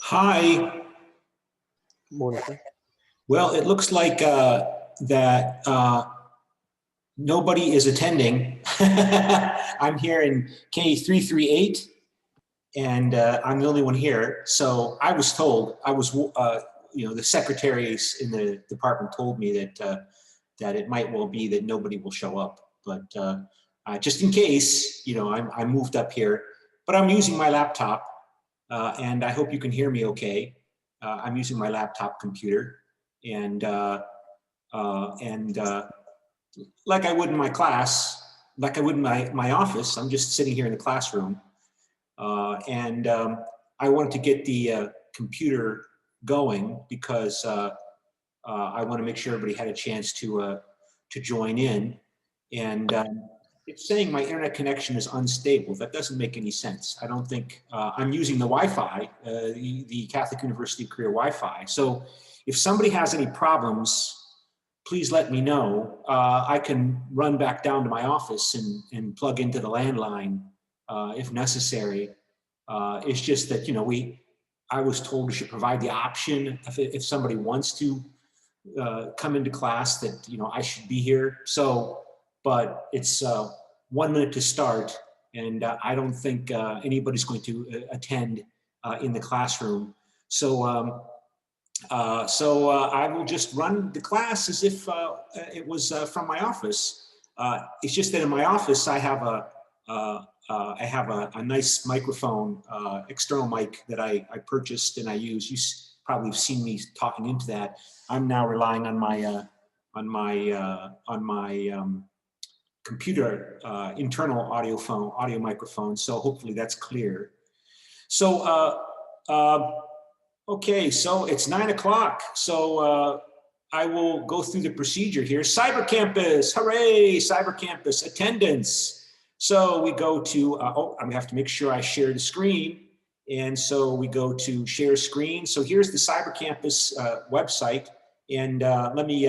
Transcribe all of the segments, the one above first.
Hi. Morning, sir. Well, it looks like that nobody is attending. I'm here in K338, and I'm the only one here. So I was told, the secretaries in the department told me that it might well be that nobody will show up. But just in case, I moved up here, but I'm using my laptop, and I hope you can hear me okay. I'm using my laptop computer, and like I would in my class, like I would in my office, I'm just sitting here in the classroom, and I wanted to get the computer going because I want to make sure everybody had a chance to join in, and it's saying my internet connection is unstable. That doesn't make any sense. I don't think I'm using the Wi-Fi, the Catholic University Career Wi-Fi. So if somebody has any problems, please let me know. I can run back down to my office and plug into the landline if necessary. It's just that, I was told we should provide the option if somebody wants to come into class that, I should be here. So, but it's 1 minute to start, and I don't think anybody's going to attend in the classroom. So, I will just run the class as if it was from my office. It's just that in my office I have a nice microphone, external mic that I purchased and I use. You probably have seen me talking into that. I'm now relying on my computer internal audio microphone. So hopefully that's clear. So okay, so it's 9 o'clock. So I will go through the procedure here. Cyber Campus, hooray! Cyber Campus attendance. So we go to I have to make sure I share the screen. And so we go to share screen. So here's the Cyber Campus website. And let me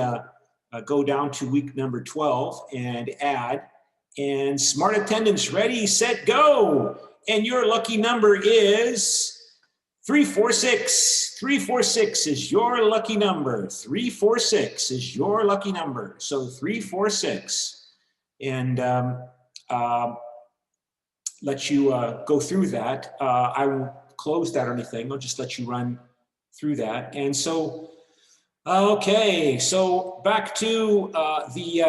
go down to week number 12 and add. And smart attendance, ready, set, go. And your lucky number is 346. 346 is your lucky number. 346 is your lucky number. So 346. And let you go through that. I won't close that or anything. I'll just let you run through that. And so, okay, so back to the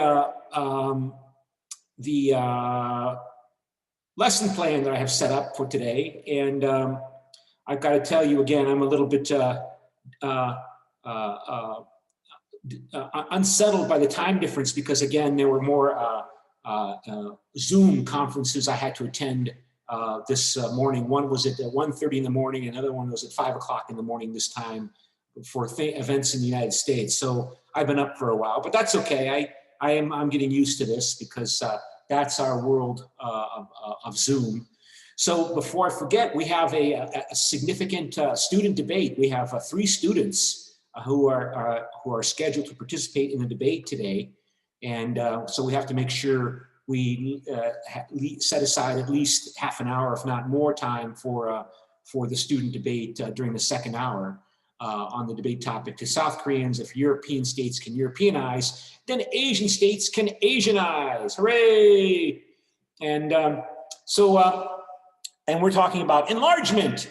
lesson plan that I have set up for today. And I've got to tell you again, I'm a little bit unsettled by the time difference because again, there were more Zoom conferences I had to attend this morning. One was at 1:30 in the morning, another one was at 5 o'clock in the morning this time for events in the United States. So I've been up for a while, but that's okay. I'm getting used to this because that's our world of Zoom. So before I forget, we have a significant student debate. We have 3 students who are scheduled to participate in the debate today. And so we have to make sure we set aside at least half an hour, if not more time for the student debate during the second hour on the debate topic. To South Koreans, if European states can Europeanize, then Asian states can Asianize. Hooray! And and we're talking about enlargement of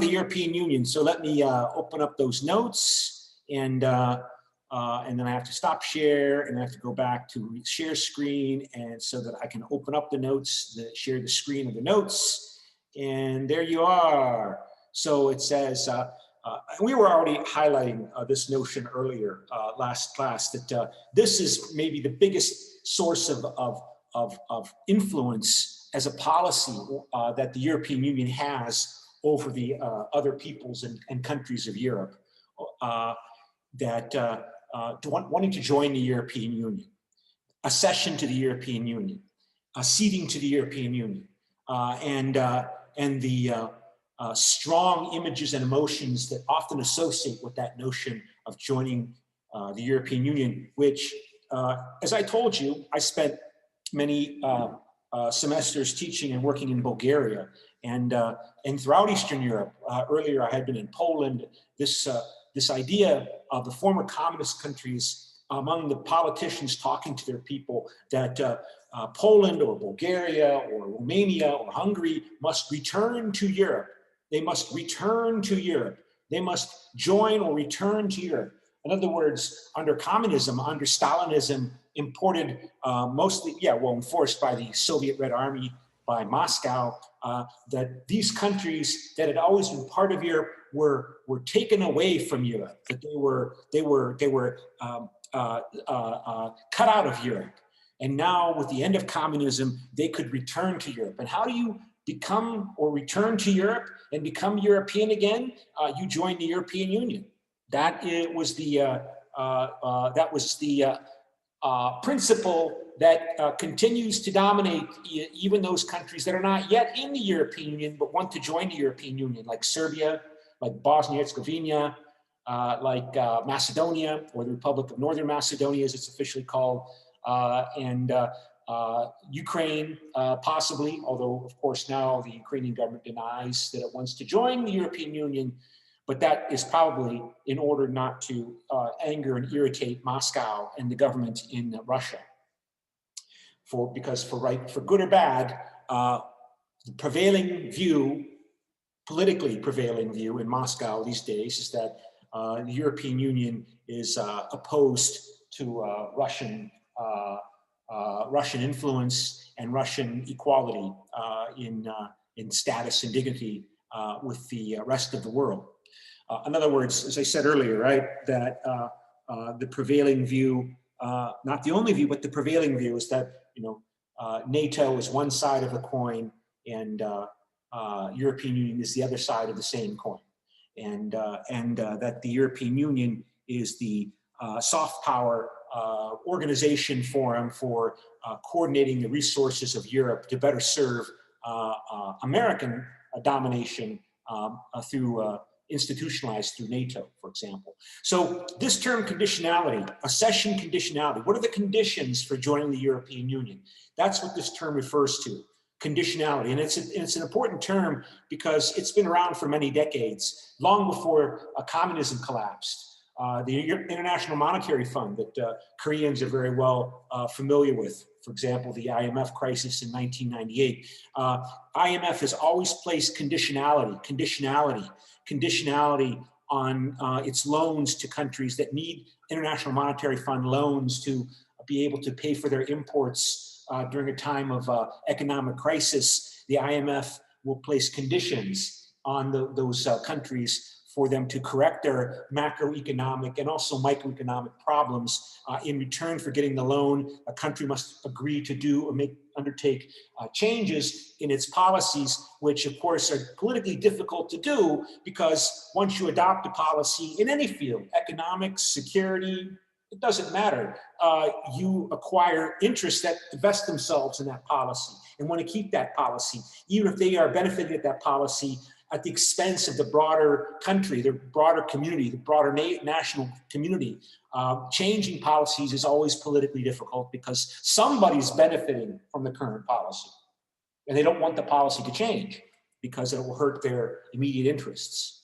the European Union. So let me open up those notes, and then I have to stop share, and I have to go back to share screen, and so that I can open up the notes, share the screen of the notes, and there you are. So it says, we were already highlighting this notion earlier last class, that this is maybe the biggest source of influence as a policy that the European Union has over the other peoples and countries of Europe wanting to join the European Union, accession to the European Union, acceding to the European Union, and the strong images and emotions that often associate with that notion of joining the European Union, which, as I told you, I spent many semesters teaching and working in Bulgaria and throughout Eastern Europe. Earlier, I had been in Poland. This idea of the former communist countries, among the politicians talking to their people, that Poland or Bulgaria or Romania or Hungary must return to Europe. They must return to Europe. They must join or return to Europe. In other words, under communism, under Stalinism, imported mostly, enforced by the Soviet Red Army, by Moscow, that these countries that had always been part of Europe were taken away from Europe, that they were cut out of Europe. And now with the end of communism, they could return to Europe. And how do you become or return to Europe and become European again? You join the European Union. That was the principle that continues to dominate even those countries that are not yet in the European Union but want to join the European Union, like Serbia, like Bosnia-Herzegovina, like Macedonia, or the Republic of Northern Macedonia, as it's officially called, and Ukraine, possibly, although, of course, now the Ukrainian government denies that it wants to join the European Union, but that is probably in order not to anger and irritate Moscow and the government in Russia. Because for good or bad, the prevailing view, politically prevailing view in Moscow these days is that the European Union is opposed to Russian influence and Russian equality in status and dignity with the rest of the world. In other words, as I said earlier, right, that the prevailing view, not the only view, but the prevailing view is that, NATO is one side of the coin and European Union is the other side of the same coin. And that the European Union is the soft power organization forum for coordinating the resources of Europe to better serve American domination through institutionalized through NATO, for example. So this term conditionality, accession conditionality, what are the conditions for joining the European Union? That's what this term refers to, conditionality. And it's an important term because it's been around for many decades, long before communism collapsed. The International Monetary Fund that Koreans are very well familiar with, for example, the IMF crisis in 1998. IMF has always placed conditionality on its loans to countries that need International Monetary Fund loans to be able to pay for their imports during a time of economic crisis. The IMF will place conditions on those countries for them to correct their macroeconomic and also microeconomic problems. In return for getting the loan, a country must agree to do or undertake changes in its policies, which of course are politically difficult to do because once you adopt a policy in any field, economics, security, it doesn't matter. You acquire interests that invest themselves in that policy and want to keep that policy, even if they are benefiting at that policy at the expense of the broader country, the broader community, the broader national community. Changing policies is always politically difficult because somebody's benefiting from the current policy. And they don't want the policy to change because it will hurt their immediate interests.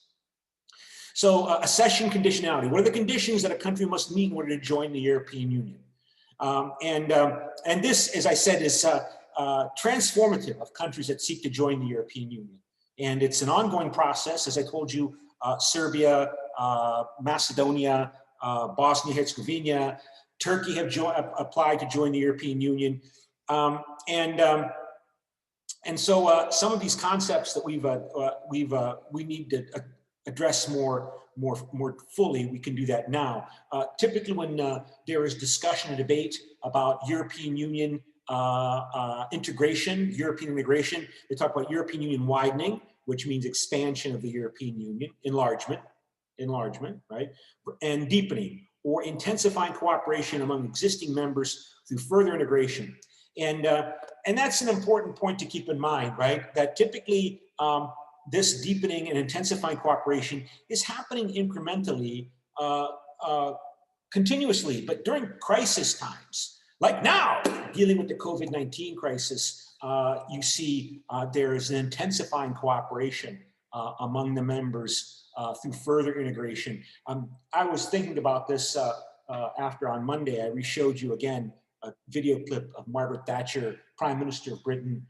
So accession conditionality, what are the conditions that a country must meet in order to join the European Union? And this, as I said, is transformative of countries that seek to join the European Union. And it's an ongoing process. As I told you, Serbia, Macedonia, Bosnia-Herzegovina, Turkey have applied to join the European Union. And so some of these concepts that we need to address more fully, we can do that now. Typically when there is discussion and debate about European Union integration, European integration, they talk about European Union widening, which means expansion of the European Union, enlargement, right? And deepening or intensifying cooperation among existing members through further integration. And that's an important point to keep in mind, right? That typically this deepening and intensifying cooperation is happening incrementally, continuously, but during crisis times, like now, dealing with the COVID-19 crisis, you see there is an intensifying cooperation among the members through further integration. I was thinking about this after on Monday, I re-showed you again a video clip of Margaret Thatcher, Prime Minister of Britain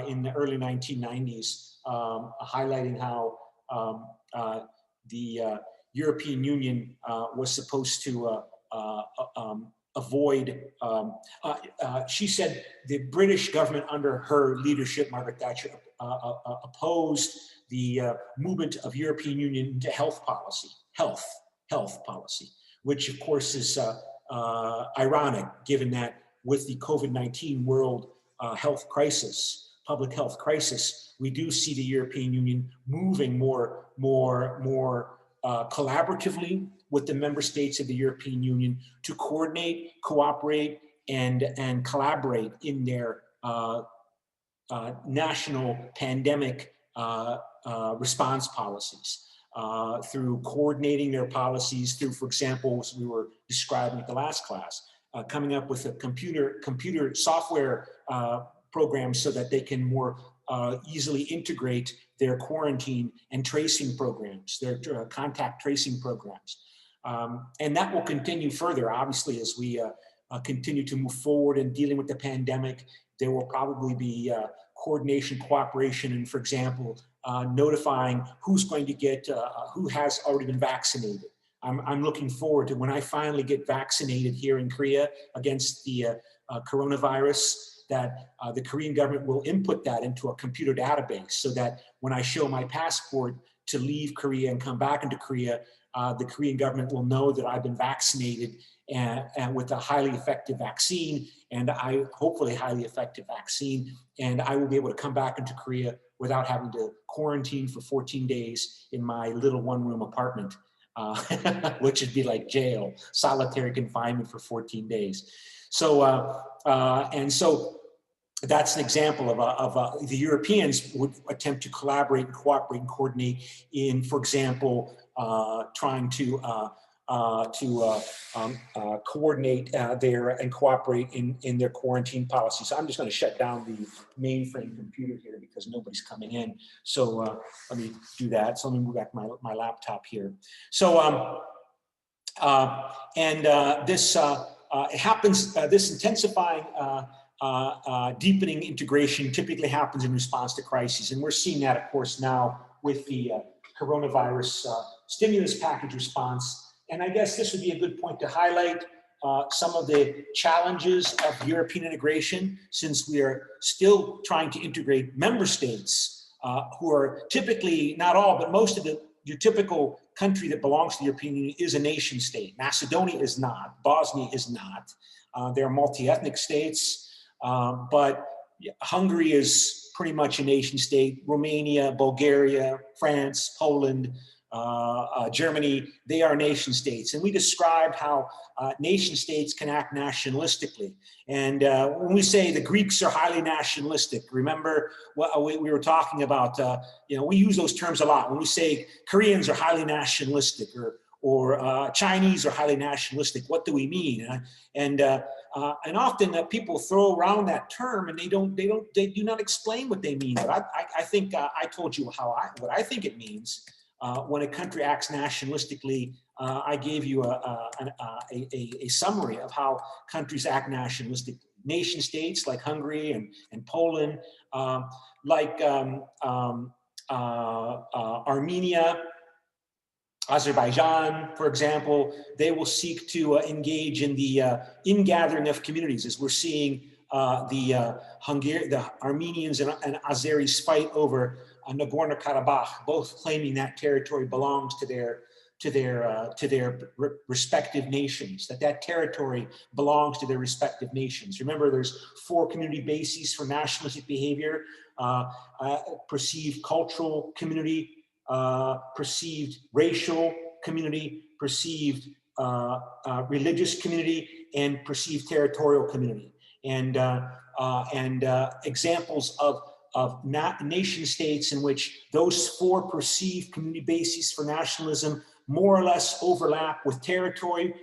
in the early 1990s, highlighting how the European Union was supposed to avoid, she said the British government under her leadership, Margaret Thatcher, opposed the movement of European Union into health policy, health policy, which of course is ironic given that with the COVID-19 world health crisis, public health crisis, we do see the European Union moving more collaboratively with the member states of the European Union to coordinate, cooperate, and collaborate in their national pandemic response policies. Through coordinating their policies, through, for example, as we were describing at the last class, coming up with a computer software program so that they can more easily integrate their quarantine and tracing programs, their contact tracing programs. And that will continue further, obviously, as we continue to move forward in dealing with the pandemic. There will probably be coordination, cooperation, and, for example, notifying who's going to get, who has already been vaccinated. I'm looking forward to when I finally get vaccinated here in Korea against the coronavirus, that the Korean government will input that into a computer database so that when I show my passport to leave Korea and come back into Korea, the Korean government will know that I've been vaccinated and with a highly effective vaccine, and hopefully highly effective vaccine, and I will be able to come back into Korea without having to quarantine for 14 days in my little one-room apartment, which would be like jail, solitary confinement for 14 days. So, and so that's an example of the Europeans would attempt to collaborate and cooperate and coordinate in, for example, trying to coordinate and cooperate in their quarantine policies. So I'm just going to shut down the mainframe computer here because nobody's coming in. So let me do that. So let me move back my laptop here. So this it happens. This intensifying deepening integration typically happens in response to crises, and we're seeing that, of course, now with the coronavirus stimulus package response. And I guess this would be a good point to highlight some of the challenges of European integration, since we are still trying to integrate member states who are typically, not all, but most of your typical country that belongs to the European Union is a nation state. Macedonia is not, Bosnia is not. They're multi-ethnic states, but Hungary is pretty much a nation state. Romania, Bulgaria, France, Poland, Germany, they are nation states. And we described how nation states can act nationalistically. And when we say the Greeks are highly nationalistic, remember what we were talking about, we use those terms a lot. When we say Koreans are highly nationalistic or Chinese are highly nationalistic, what do we mean? And often people throw around that term and they do not explain what they mean. But I think I told you what I think it means. When a country acts nationalistically, I gave you a summary of how countries act nationalistically. Nation states like Hungary and Poland, like Armenia, Azerbaijan, for example, they will seek to engage in the ingathering of communities, as we're seeing the Armenians and Azeris fight over Nagorno-Karabakh, both claiming that territory belongs to their respective nations, that territory belongs to their respective nations. Remember, there's 4 community bases for nationalistic behavior: perceived cultural community, perceived racial community, perceived religious community, and perceived territorial community. And examples of nation states in which those 4 perceived community bases for nationalism more or less overlap with territory,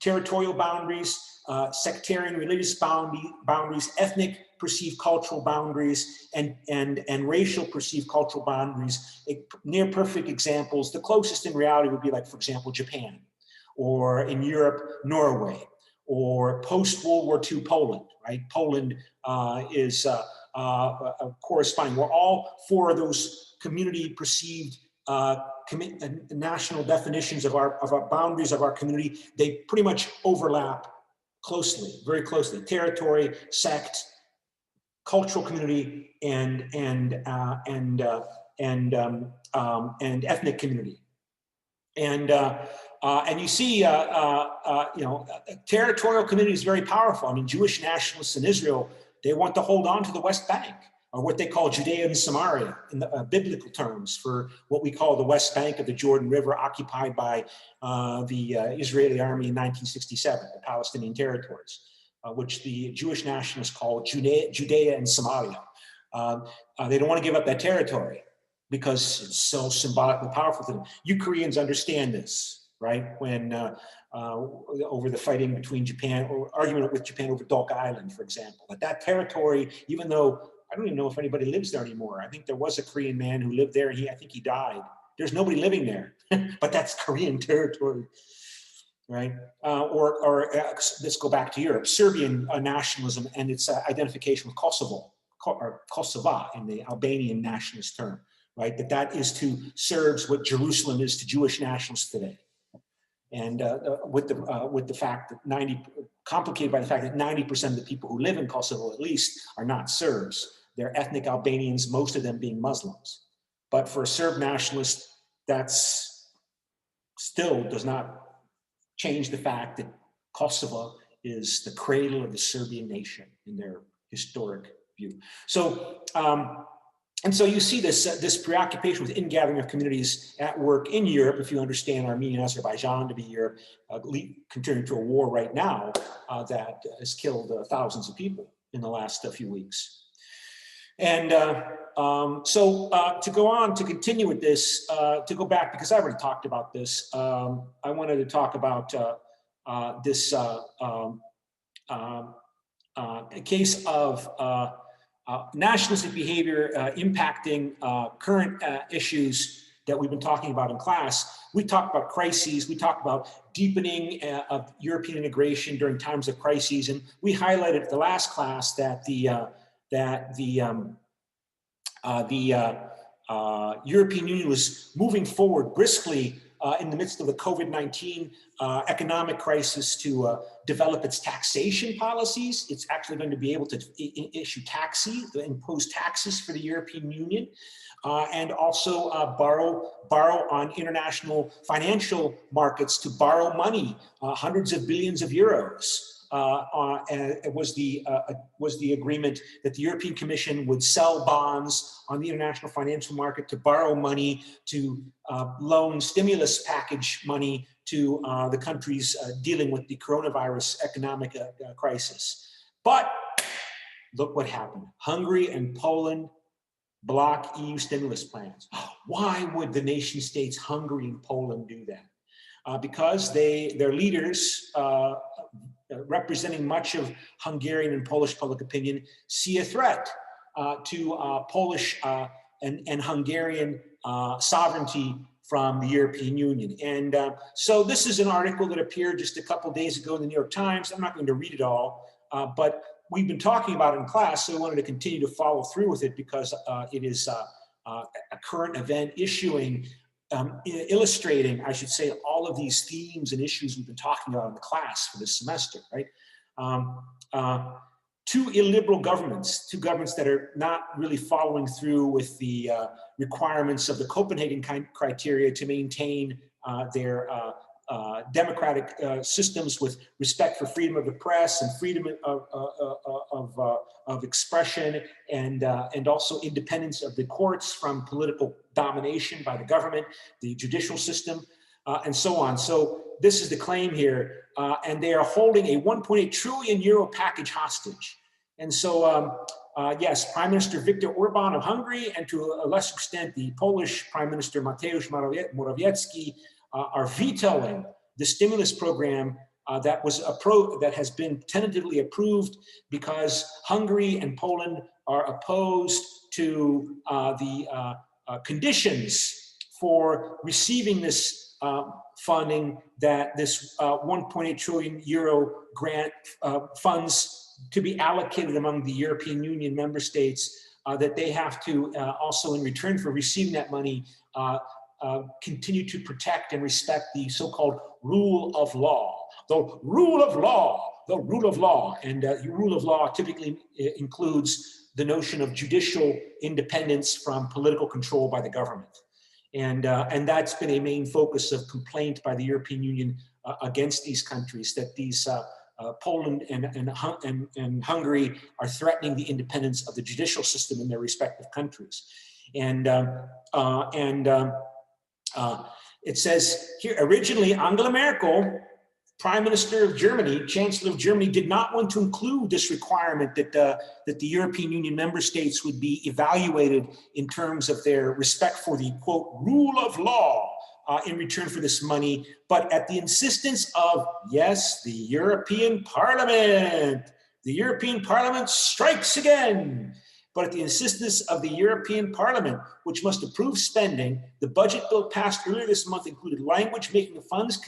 territorial boundaries, sectarian religious boundaries, ethnic perceived cultural boundaries, and racial perceived cultural boundaries. Near perfect examples, the closest in reality would be like, for example, Japan, or in Europe, Norway, or post-World War II Poland, right? Poland is corresponding, where all four of those community perceived national definitions of our boundaries of our community, they pretty much overlap closely, very closely. Territory, sect, cultural community, and ethnic community. And you see, territorial community is very powerful. I mean, Jewish nationalists in Israel, they want to hold on to the West Bank, or what they call Judea and Samaria in the biblical terms, for what we call the West Bank of the Jordan River, occupied by the Israeli army in 1967, the Palestinian territories, which the Jewish nationalists call Judea and Samaria. They don't want to give up that territory because it's so symbolically powerful to them. You Koreans understand this, right? When over the fighting between Japan, or argument with Japan over Dok Island, for example. But that territory, even though I don't even know if anybody lives there anymore. I think there was a Korean man who lived there. I think he died. There's nobody living there, but that's Korean territory, right? Let's go back to Europe. Serbian nationalism and its identification with Kosovo, or Kosova in the Albanian nationalist term, right? That is to Serbs what Jerusalem is to Jewish nationalists today. And with the fact that complicated by the fact that 90% of the people who live in Kosovo, at least, are not Serbs. They're ethnic Albanians, most of them being Muslims. But for a Serb nationalist, that's still does not change the fact that Kosovo is the cradle of the Serbian nation in their historic view. So, and so you see this preoccupation with ingathering of communities at work in Europe, if you understand Armenia and Azerbaijan to be Europe, contributing to a war right now that has killed thousands of people in the last few weeks. And to go on, to continue with this, to go back, because I already talked about this, I wanted to talk about this case of nationalistic behavior impacting current issues that we've been talking about in class. We talked about crises, we talked about deepening of European integration during times of crises, and we highlighted at the last class that the European Union was moving forward briskly in the midst of the COVID-19 economic crisis to develop its taxation policies. It's actually going to be able to issue impose taxes for the European Union, and also borrow on international financial markets to borrow money, hundreds of billions of euros. And it was the agreement that the European Commission would sell bonds on the international financial market to borrow money to loan stimulus package money to the countries dealing with the coronavirus economic crisis. But look what happened. Hungary and Poland block EU stimulus plans. Why would the nation states Hungary and Poland do that? Because their leaders, representing much of Hungarian and Polish public opinion, see a threat to Polish and Hungarian sovereignty from the European Union. And so this is an article that appeared just a couple days ago in the New York Times. I'm not going to read it all, but we've been talking about it in class, so I wanted to continue to follow through with it because it is a current event illustrating, I should say, all of these themes and issues we've been talking about in the class for this semester, right? Two illiberal governments, two governments that are not really following through with the requirements of the Copenhagen criteria to maintain their democratic systems with respect for freedom of the press and freedom of expression, and also independence of the courts from political domination by the government, the judicial system, and so on. So this is the claim here, and they are holding a 1.8 trillion euro package hostage. And so, yes, Prime Minister Viktor Orban of Hungary, and to a lesser extent, the Polish Prime Minister Mateusz Morawiecki, are vetoing the stimulus program that has been tentatively approved because Hungary and Poland are opposed to the conditions for receiving this funding, that this 1.8 trillion euro grant funds to be allocated among the European Union member states, that they have to also, in return for receiving that money, continue to protect and respect the so-called rule of law. The rule of law, the rule of law. And rule of law typically includes the notion of judicial independence from political control by the government. And that's been a main focus of complaint by the European Union against these countries, that these Poland and Hungary are threatening the independence of the judicial system in their respective countries. And it says here, originally Angela Merkel, Prime Minister of Germany, Chancellor of Germany, did not want to include this requirement that the European Union member states would be evaluated in terms of their respect for the, quote, rule of law in return for this money. But at the insistence of, yes, the European Parliament strikes again. But at the insistence of the European Parliament, which must approve spending, the budget bill passed earlier this month included language making the funds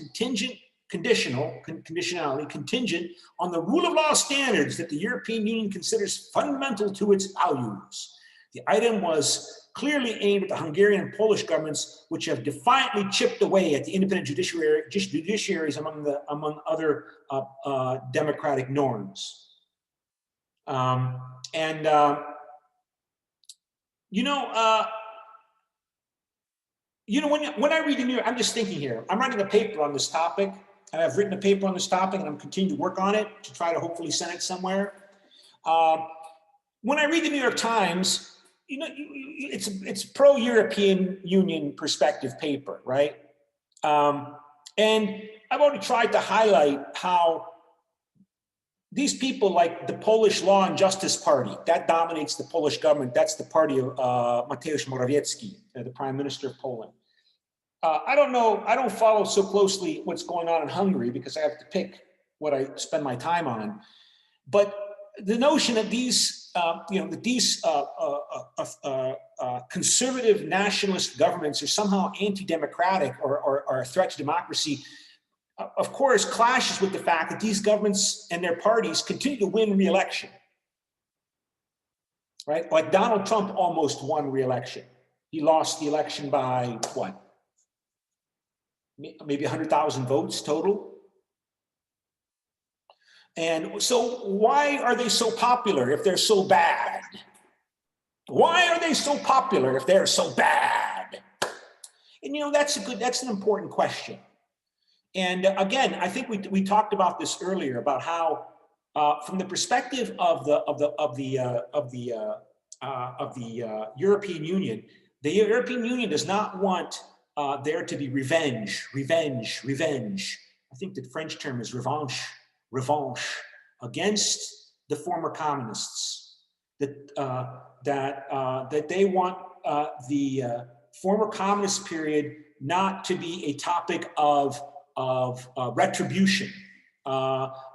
conditionality contingent on the rule of law standards that the European Union considers fundamental to its values. The item was clearly aimed at the Hungarian and Polish governments, which have defiantly chipped away at the independent judiciaries among other democratic norms. When I read the New York, I'm just thinking here, I'm writing a paper on this topic, and I've written a paper on this topic, and I'm continuing to work on it to try to hopefully send it somewhere. When I read the New York Times, it's a pro-European Union perspective paper, right? And I've already tried to highlight how these people, like the Polish Law and Justice Party, that dominates the Polish government. That's the party of Mateusz Morawiecki, the Prime Minister of Poland. I don't know, I don't follow so closely what's going on in Hungary because I have to pick what I spend my time on. But the notion that these, conservative nationalist governments are somehow anti-democratic or a threat to democracy, of course, clashes with the fact that these governments and their parties continue to win re-election, right? Like Donald Trump almost won re-election. He lost the election by what? Maybe 100,000 votes total. And so why are they so popular if they're so bad? Why are they so popular if they're so bad? And that's an important question. And again, I think we talked about this earlier about how, from the perspective of the European Union, the European Union does not want there to be revenge. I think the French term is revanche against the former communists. That they want the former communist period not to be a topic of retribution,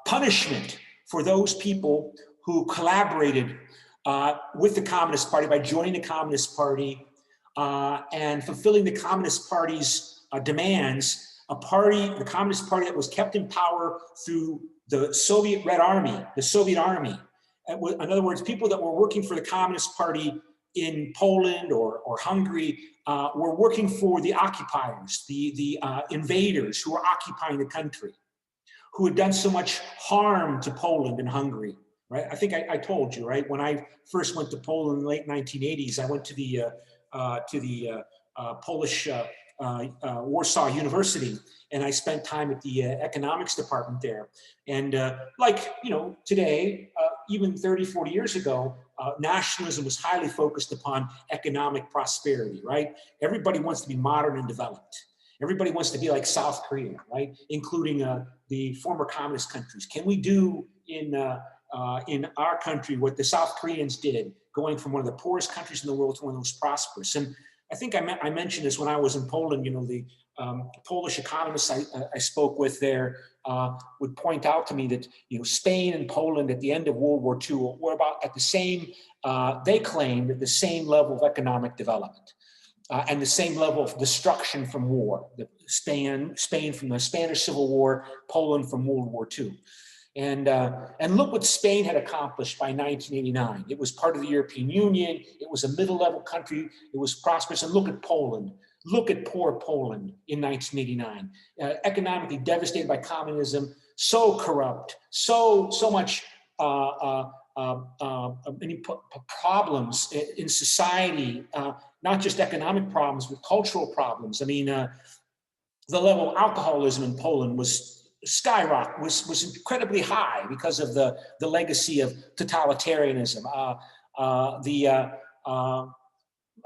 punishment for those people who collaborated with the Communist Party by joining the Communist Party and fulfilling the Communist Party's demands, the Communist Party that was kept in power through the Soviet Red Army, the Soviet Army. In other words, people that were working for the Communist Party in Poland or Hungary were working for the occupiers, the invaders who were occupying the country, who had done so much harm to Poland and Hungary, right? I think I told you, right? When I first went to Poland in the late 1980s, I went to the Polish Warsaw University, and I spent time at the economics department there. And today, even 30, 40 years ago, nationalism was highly focused upon economic prosperity, right? Everybody wants to be modern and developed. Everybody wants to be like South Korea, right? Including the former communist countries. Can we do in our country what the South Koreans did, going from one of the poorest countries in the world to one of the most prosperous? And I think I mentioned this when I was in Poland. You know, the Polish economists I spoke with there would point out to me that, you know, Spain and Poland at the end of World War II were about at the same, they claimed at the same level of economic development. And the same level of destruction from war. Spain from the Spanish Civil War, Poland from World War II. And look what Spain had accomplished by 1989. It was part of the European Union. It was a middle-level country. It was prosperous. And look at Poland. Look at poor Poland in 1989. Economically devastated by communism, so corrupt, so much many problems in society, not just economic problems, but cultural problems. I mean, the level of alcoholism in Poland was skyrocket, was incredibly high because of the legacy of totalitarianism.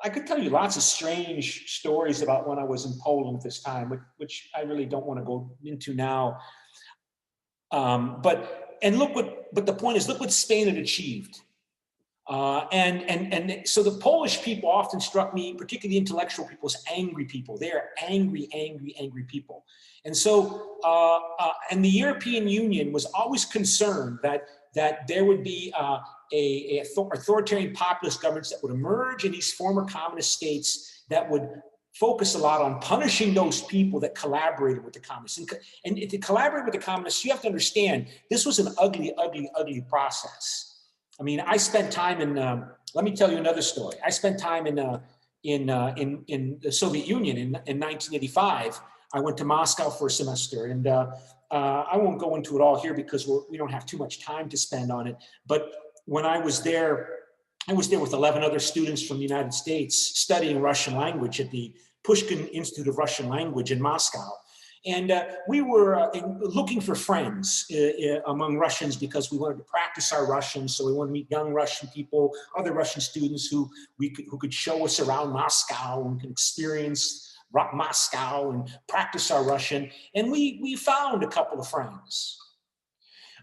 I could tell you lots of strange stories about when I was in Poland at this time, which I really don't want to go into now. But the point is, look what Spain had achieved. So the Polish people often struck me, particularly intellectual people, as angry people. They are angry people. And so, and the European Union was always concerned that there would be authoritarian populist governments that would emerge in these former communist states that would focus a lot on punishing those people that collaborated with the communists. And to collaborate with the communists, you have to understand, this was an ugly process. I mean, I spent time in, let me tell you another story. I spent time in the Soviet Union in 1985. I went to Moscow for a semester, and I won't go into it all here because we don't have too much time to spend on it. But when I was there with 11 other students from the United States studying Russian language at the Pushkin Institute of Russian Language in Moscow. And we were looking for friends among Russians because we wanted to practice our Russian. So we wanted to meet young Russian people, other Russian students who could show us around Moscow and could experience Moscow and practice our Russian. And we found a couple of friends.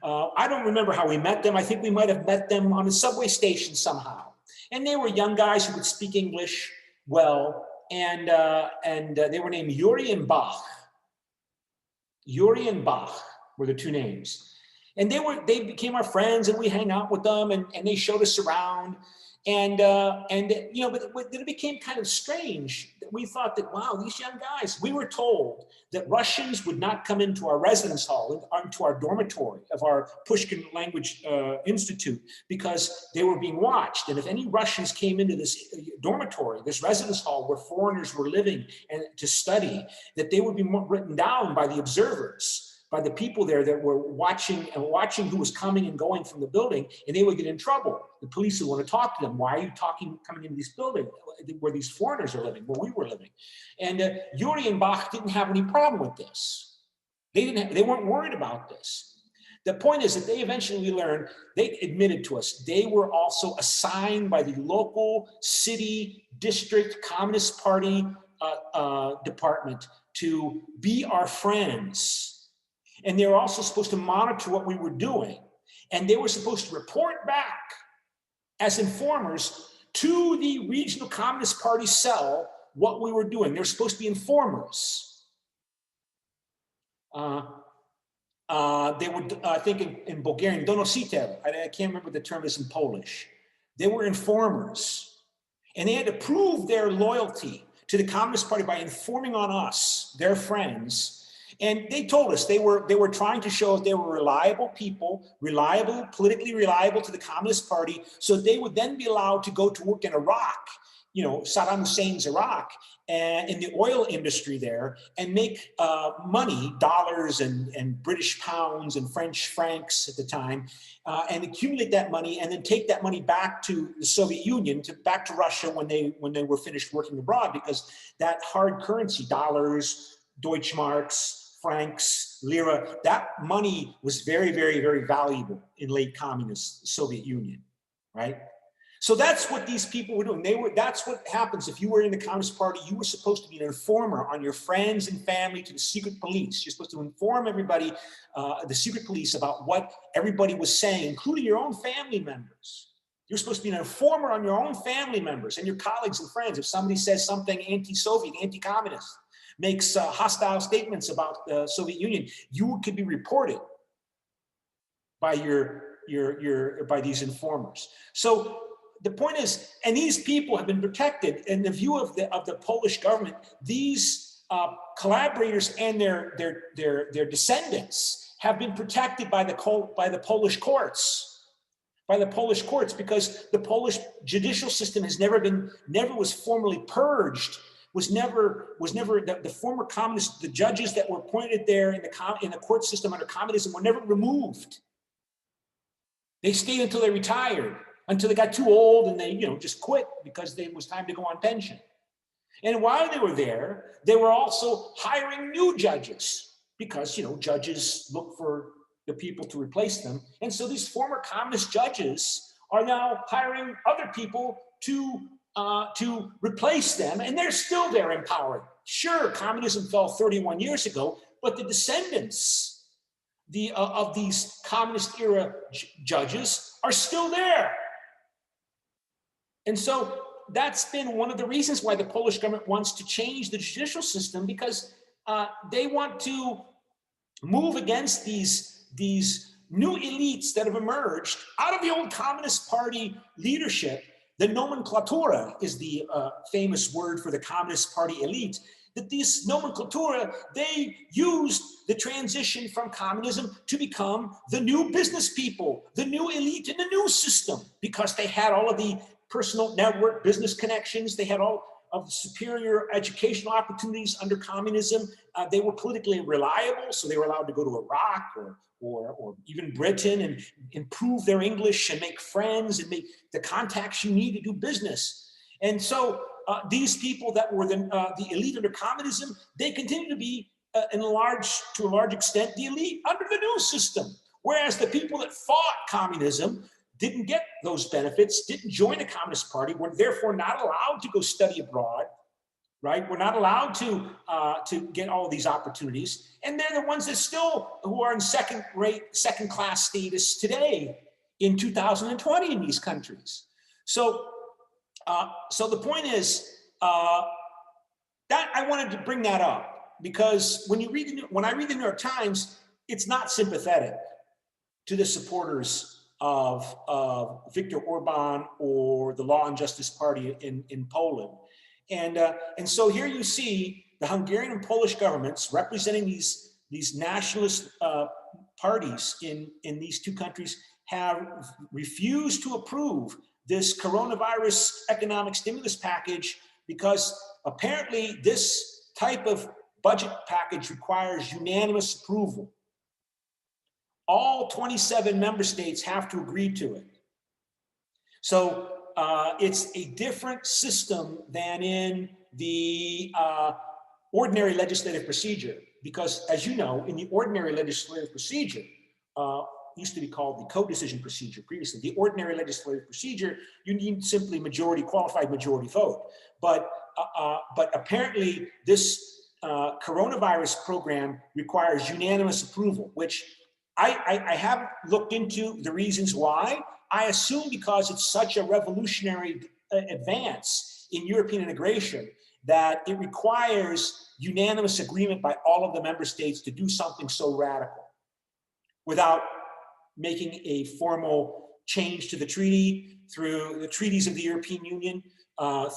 I don't remember how we met them. I think we might have met them on a subway station somehow. And they were young guys who could speak English well. And they were named Yuri and Bach. Yuri and Bach were the two names. And they became our friends, and we hang out with them, and they showed us around. And you know, but it became kind of strange that we thought that, wow, these young guys, we were told that Russians would not come into our residence hall, into our dormitory of our Pushkin Language Institute, because they were being watched. And if any Russians came into this dormitory, this residence hall where foreigners were living and to study, that they would be written down by the observers, by the people there that were watching who was coming and going from the building, and they would get in trouble. The police would want to talk to them. Why are you coming into this building where these foreigners are living, where we were living? And Yuri and Bach didn't have any problem with this. They weren't worried about this. The point is that they eventually learned, they admitted to us, they were also assigned by the local city, district, Communist Party department to be our friends. And they were also supposed to monitor what we were doing. And they were supposed to report back as informers to the regional Communist Party cell what we were doing. They were supposed to be informers. They would, I think in Bulgarian, donositer, I can't remember the term is in Polish. They were informers. And they had to prove their loyalty to the Communist Party by informing on us, their friends. And they told us they were trying to show they were reliable people, politically reliable to the Communist Party, so they would then be allowed to go to work in Iraq, you know, Saddam Hussein's Iraq, and in the oil industry there, and make money, dollars and British pounds and French francs at the time, and accumulate that money, and then take that money back to the Soviet Union, back to Russia when they were finished working abroad, because that hard currency, dollars, Deutschmarks, francs, lira, that money was very, very, very valuable in late communist Soviet Union, right? So that's what these people were doing. That's what happens if you were in the Communist Party. You were supposed to be an informer on your friends and family to the secret police. You're supposed to inform everybody, the secret police, about what everybody was saying, including your own family members. You're supposed to be an informer on your own family members and your colleagues and friends. If somebody says something anti-Soviet, anti-communist, makes hostile statements about the Soviet Union, you could be reported by by these informers. So the point is, and these people have been protected in the view of the Polish government. These collaborators and their descendants have been protected by the Polish courts. By the Polish courts, because the Polish judicial system has never was formally purged, was never the former communists, the judges that were appointed there in the court system under communism were never removed. They stayed until they retired, until they got too old and they just quit because it was time to go on pension. And while they were there, they were also hiring new judges because judges look for the people to replace them. And so these former communist judges are now hiring other people to replace them, and they're still there in power. Sure, communism fell 31 years ago, but the descendants of these communist era judges are still there. And so that's been one of the reasons why the Polish government wants to change the judicial system, because they want to move against these new elites that have emerged out of the old Communist Party leadership. The nomenklatura is the famous word for the Communist Party elite. That these nomenklatura, they used the transition from communism to become the new business people, the new elite in the new system, because they had all of the personal network business connections. They had all of the superior educational opportunities under communism. They were politically reliable, so they were allowed to go to Iraq or even Britain and improve their English and make friends and make the contacts you need to do business. And so these people that were the elite under communism, they continue to be, to a large extent, the elite under the new system. Whereas the people that fought communism didn't get those benefits, didn't join the Communist Party, were therefore not allowed to go study abroad, right? We're not allowed to get all of these opportunities. And they're the ones that who are in second-class status today in 2020 in these countries. So the point is that I wanted to bring that up, because when I read the New York Times, it's not sympathetic to the supporters of Viktor Orban or the Law and Justice Party in Poland. And so here you see the Hungarian and Polish governments representing these nationalist parties in these two countries have refused to approve this coronavirus economic stimulus package, because apparently this type of budget package requires unanimous approval. All 27 member states have to agree to it. So it's a different system than in the ordinary legislative procedure, because as you know, in the ordinary legislative procedure, used to be called the co-decision procedure previously, the ordinary legislative procedure, you need simply qualified majority vote. But apparently this coronavirus program requires unanimous approval, which I haven't looked into the reasons why. I assume because it's such a revolutionary advance in European integration that it requires unanimous agreement by all of the member states to do something so radical without making a formal change to the treaty through the treaties of the European Union,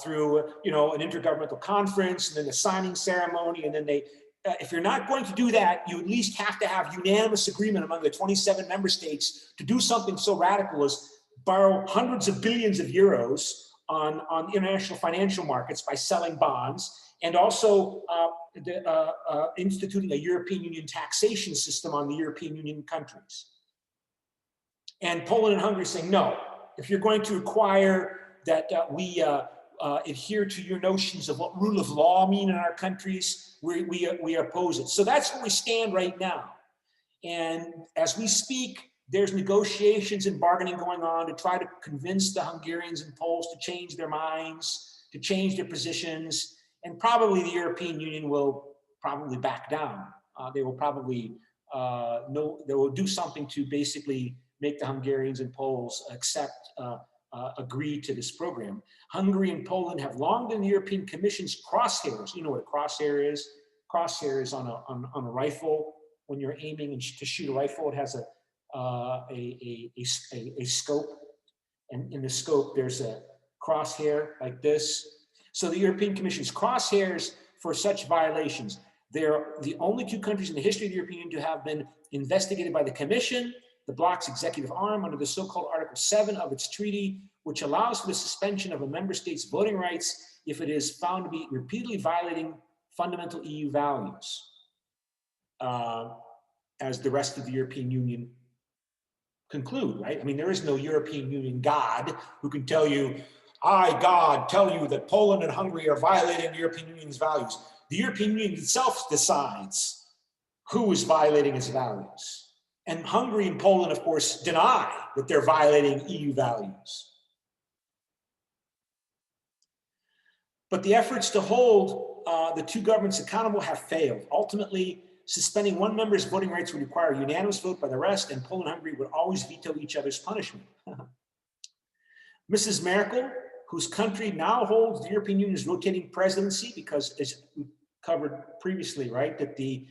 through an intergovernmental conference, and then a signing ceremony, and then if you're not going to do that, you at least have to have unanimous agreement among the 27 member states to do something so radical as borrow hundreds of billions of euros on international financial markets by selling bonds, and also instituting a European Union taxation system on the European Union countries. And Poland and Hungary saying, no, if you're going to require that we adhere to your notions of what rule of law mean in our countries, we oppose it. So that's where we stand right now. And as we speak, there's negotiations and bargaining going on to try to convince the Hungarians and Poles to change their minds, to change their positions, and probably the European Union will probably back down. They will probably they will do something to basically make the Hungarians and Poles accept agree to this program. Hungary and Poland have long been the European Commission's crosshairs. You know what a crosshair is? Crosshair is on a rifle. When you're aiming to shoot a rifle, it has a scope, and in the scope there's a crosshair like this. So the European Commission's crosshairs for such violations. They're the only two countries in the history of the European Union to have been investigated by the Commission, the bloc's executive arm, under the so-called Article 7 of its treaty, which allows for the suspension of a member state's voting rights if it is found to be repeatedly violating fundamental EU values, as the rest of the European Union conclude, right? I mean, there is no European Union God who can tell you, I, God, tell you that Poland and Hungary are violating the European Union's values. The European Union itself decides who is violating its values. And Hungary and Poland, of course, deny that they're violating EU values. But the efforts to hold the two governments accountable have failed. Ultimately, suspending one member's voting rights would require a unanimous vote by the rest, and Poland and Hungary would always veto each other's punishment. Mrs. Merkel, whose country now holds the European Union's rotating presidency, because as we covered previously, right, that the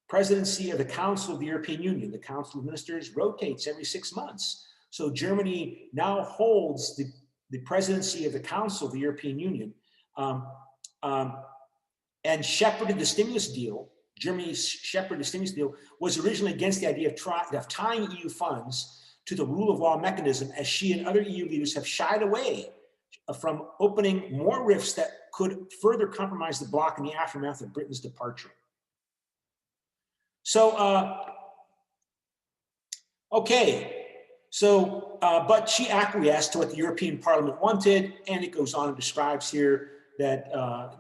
presidency of the Council of the European Union, the Council of Ministers, rotates every 6 months. So Germany now holds the presidency of the Council of the European Union, and shepherded the stimulus deal. Germany's shepherded the stimulus deal was originally against the idea of tying EU funds to the rule of law mechanism, as she and other EU leaders have shied away from opening more rifts that could further compromise the bloc in the aftermath of Britain's departure. So, okay, so, but she acquiesced to what the European Parliament wanted, and it goes on and describes here that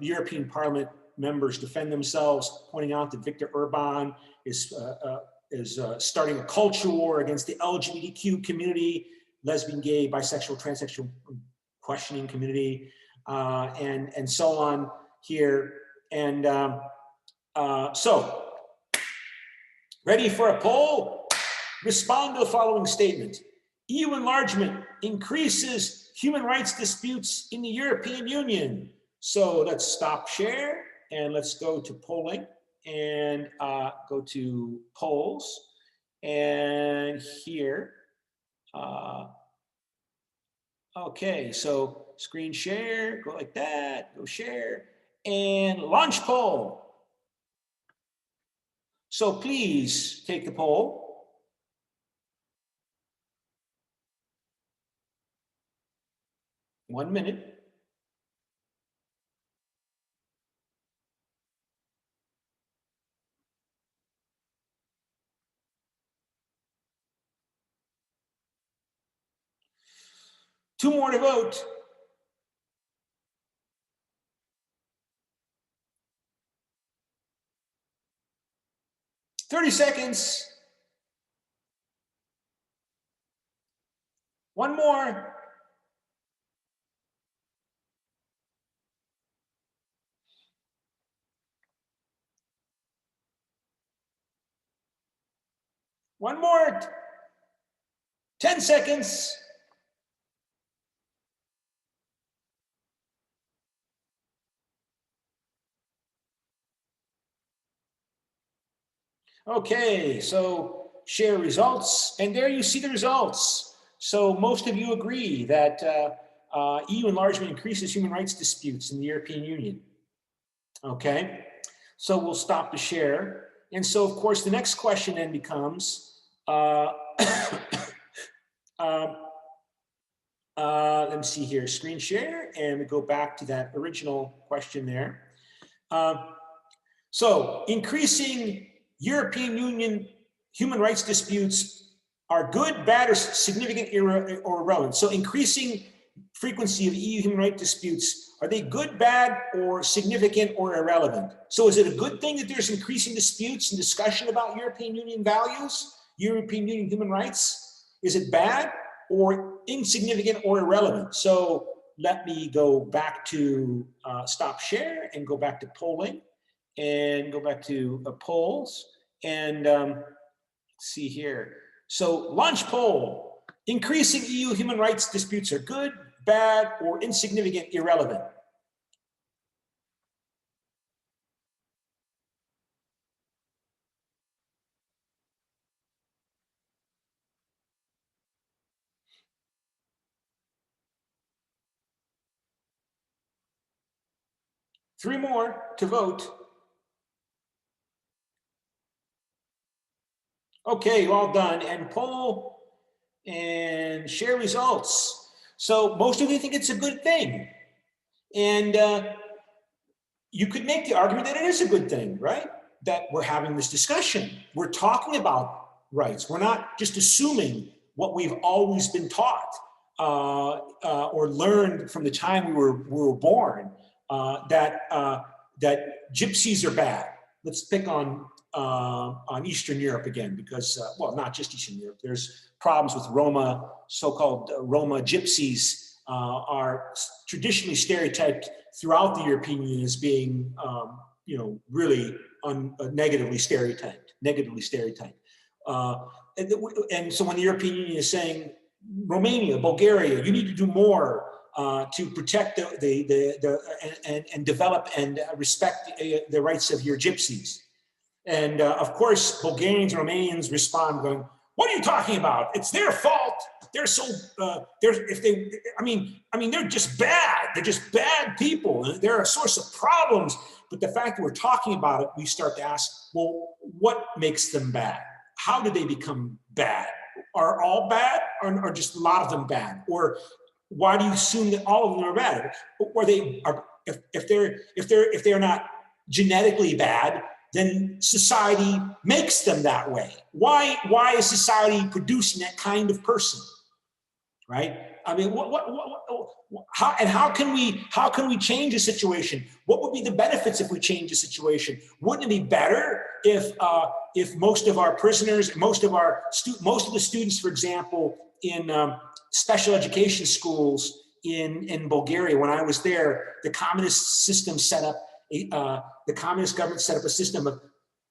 the European Parliament members defend themselves, pointing out that Viktor Orban is starting a culture war against the LGBTQ community, lesbian, gay, bisexual, transsexual questioning community, and so on here. And so, ready for a poll? Respond to the following statement. EU enlargement increases human rights disputes in the European Union. So let's stop share and let's go to polling and go to polls. And here, okay, so screen share, go like that, go share, and launch poll. So please take the poll. One minute. Two more to vote. $30 seconds. One more. One more. 10 seconds. Okay, so share results, and there you see the results. So most of you agree that EU enlargement increases human rights disputes in the European Union. Okay, so we'll stop the share. And so, of course, the next question then becomes, let me see here, screen share, and we go back to that original question there. So increasing European Union human rights disputes are good, bad, or significant or irrelevant. So increasing frequency of EU human rights disputes, are they good, bad, or significant or irrelevant? So is it a good thing that there's increasing disputes and discussion about European Union values, European Union human rights? Is it bad or insignificant or irrelevant? So let me go back to stop share and go back to polling and go back to polls and see here. So launch poll. Increasing EU human rights disputes are good, bad, or insignificant, irrelevant. Three more to vote. Okay, all done. And poll and share results. So most of you think it's a good thing. And you could make the argument that it is a good thing, right? That we're having this discussion. We're talking about rights. We're not just assuming what we've always been taught or learned from the time we were born, that gypsies are bad. Let's pick on Eastern Europe again, because, well, not just Eastern Europe. There's problems with Roma, so-called Roma gypsies are traditionally stereotyped throughout the European Union as being, really negatively stereotyped. And so when the European Union is saying, Romania, Bulgaria, you need to do more to protect and develop and respect the rights of your gypsies. And of course, Bulgarians and Romanians respond going, what are you talking about? It's their fault. They're so, they're just bad. They're just bad people. They're a source of problems. But the fact that we're talking about it, we start to ask, well, what makes them bad? How did they become bad? Are all bad, or just a lot of them bad? Or why do you assume that all of them are bad? Or if they're not genetically bad, then society makes them that way. Why is society producing that kind of person, right? I mean, how can we change a situation? What would be the benefits if we change a situation? Wouldn't it be better if most of our prisoners, most of the students, for example, in special education schools in Bulgaria, when I was there, the communist system set up the communist government set up a system of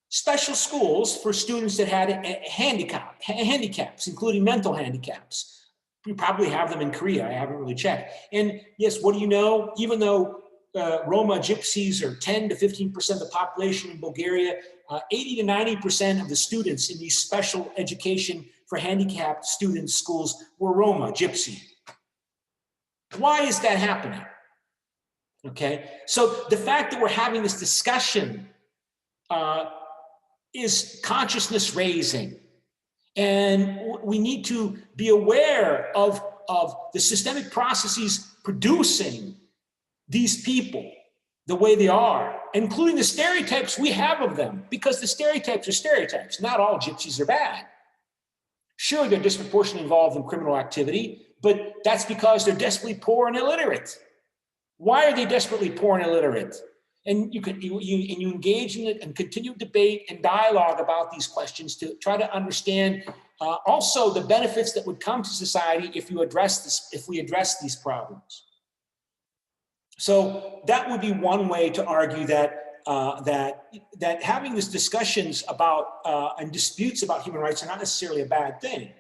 special schools for students that had handicaps, including mental handicaps. We probably have them in Korea. I haven't really checked. And yes, what do you know? Even though Roma gypsies are 10 to 15% of the population in Bulgaria, 80 to 90% of the students in these special education for handicapped students schools were Roma, gypsy. Why is that happening? Okay, so the fact that we're having this discussion is consciousness raising. And we need to be aware of the systemic processes producing these people the way they are, including the stereotypes we have of them, because the stereotypes are stereotypes. Not all gypsies are bad. Sure, they're disproportionately involved in criminal activity, but that's because they're desperately poor and illiterate. Why are they desperately poor and illiterate? And you engage in it and continue debate and dialogue about these questions to try to understand also the benefits that would come to society if we address these problems. So that would be one way to argue that that having these discussions about and disputes about human rights are not necessarily a bad thing,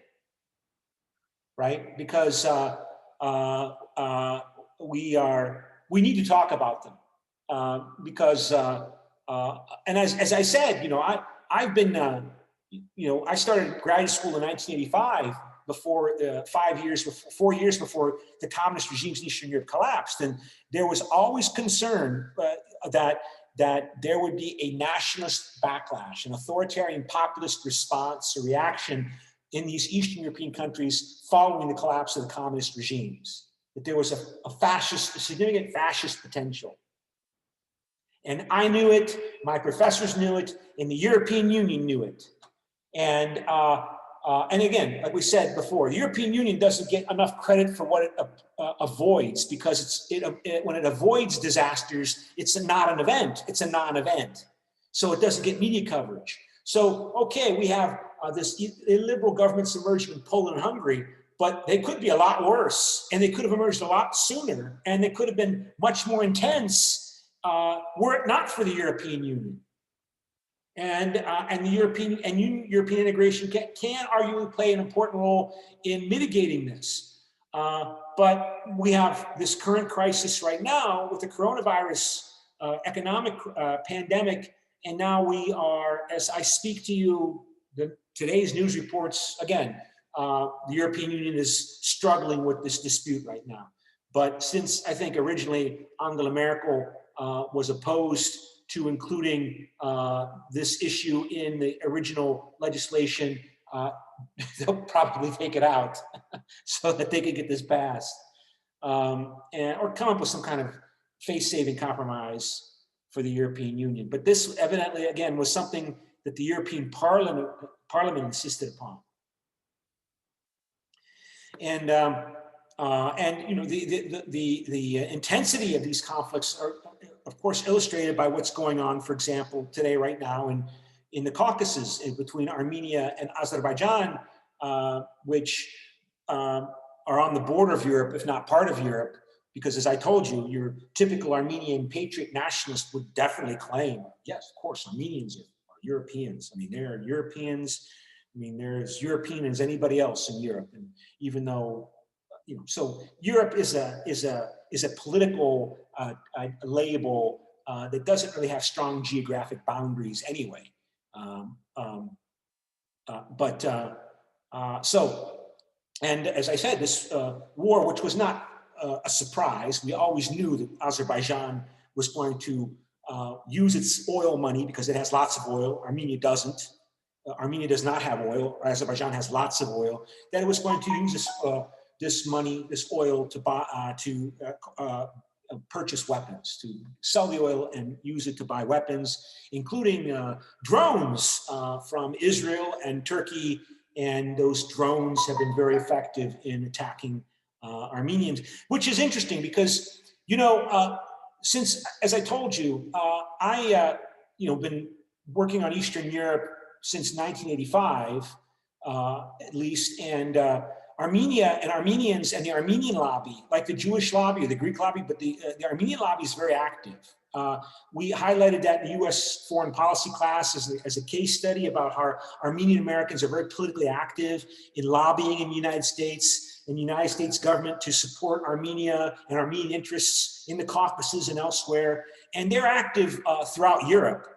right? Because we need to talk about them. Because and as I said, I've been, I started graduate school in 1985 before 4 years before the communist regimes in Eastern Europe collapsed. And there was always concern that there would be a nationalist backlash, an authoritarian populist response or reaction in these Eastern European countries following the collapse of the communist regimes. That there was a significant fascist potential. And I knew it, my professors knew it, and the European Union knew it. And again, like we said before, the European Union doesn't get enough credit for what it avoids, because when it avoids disasters, it's not an event, it's a non-event. So it doesn't get media coverage. So, okay, we have this illiberal governments emerging in Poland and Hungary, but they could be a lot worse, and they could have emerged a lot sooner, and they could have been much more intense were it not for the European Union. And the European integration can arguably play an important role in mitigating this. But we have this current crisis right now with the coronavirus economic pandemic, and now we are, as I speak to you, today's news reports, again, the European Union is struggling with this dispute right now. But since I think originally Angela Merkel was opposed to including this issue in the original legislation, they'll probably take it out so that they can get this passed, or come up with some kind of face-saving compromise for the European Union. But this evidently, again, was something that the European Parliament insisted upon. And you know, the intensity of these conflicts are, of course, illustrated by what's going on, for example, today, right now, in the Caucasus, between Armenia and Azerbaijan, which are on the border of Europe, if not part of Europe, because as I told you, your typical Armenian patriot nationalist would definitely claim, yes, of course, Armenians are Europeans. I mean, they're Europeans. I mean, they're as European as anybody else in Europe. And even though, you know, so Europe is a political label that doesn't really have strong geographic boundaries anyway. And as I said, this war, which was not a surprise, we always knew that Azerbaijan was going to use its oil money because it has lots of oil. Armenia doesn't. Armenia does not have oil. Azerbaijan has lots of oil. That it was going to use this money, this oil, to buy, purchase weapons, to sell the oil and use it to buy weapons, including drones from Israel and Turkey. And those drones have been very effective in attacking Armenians, which is interesting because, you know, since, as I told you, you know, been working on Eastern Europe since 1985, at least, and Armenia and Armenians and the Armenian lobby, like the Jewish lobby or the Greek lobby, but the Armenian lobby is very active. We highlighted that in the US foreign policy class as a case study about how Armenian Americans are very politically active in lobbying in the United States and the United States government to support Armenia and Armenian interests in the Caucasus and elsewhere. And they're active throughout Europe.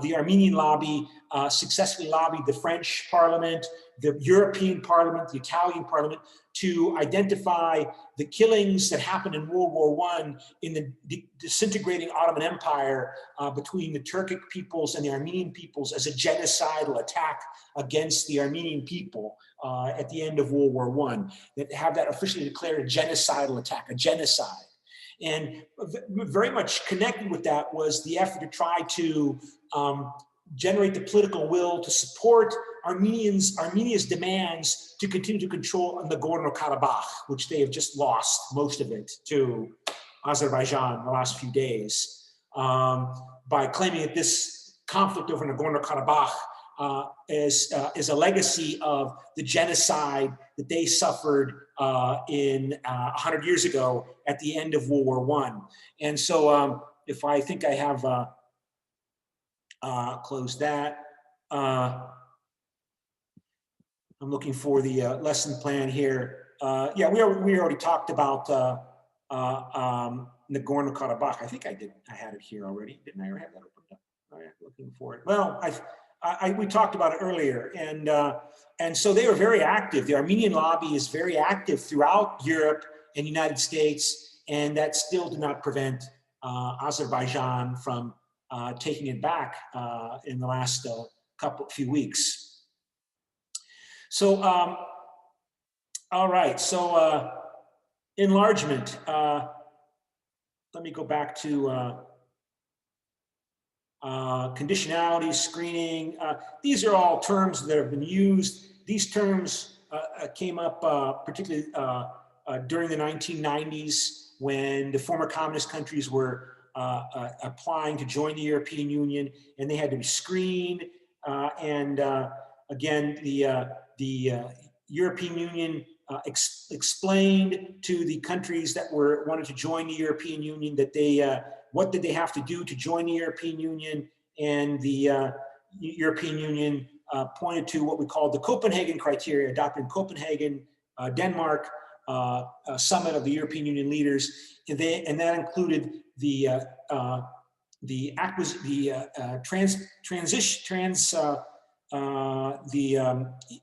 The Armenian lobby successfully lobbied the French parliament, the European parliament, the Italian parliament, to identify the killings that happened in World War I in the disintegrating Ottoman Empire between the Turkic peoples and the Armenian peoples as a genocidal attack against the Armenian people at the end of World War I. That have that officially declared a genocidal attack, a genocide. And very much connected with that was the effort to try to generate the political will to support Armenia's demands to continue to control Nagorno-Karabakh, which they have just lost most of it to Azerbaijan in the last few days, by claiming that this conflict over Nagorno-Karabakh is a legacy of the genocide that they suffered 100 years ago at the end of World War I. And so if I think I have closed that, I'm looking for the lesson plan here. Yeah, we already talked about Nagorno-Karabakh. I think I did. I had it here already. Didn't I? Or have that opened up? All right, looking for it. Well, we talked about it earlier, and so they were very active. The Armenian lobby is very active throughout Europe and the United States, and that still did not prevent Azerbaijan from taking it back in the last few weeks. So, all right. So, enlargement. Let me go back to conditionality, screening. These are all terms that have been used. These terms came up particularly during the 1990s when the former communist countries were applying to join the European Union, and they had to be screened. Again, the European Union explained to the countries that wanted to join the European Union that what did they have to do to join the European Union, and the European Union pointed to what we call the Copenhagen criteria, adopted in Copenhagen, Denmark, summit of the European Union leaders, and that included the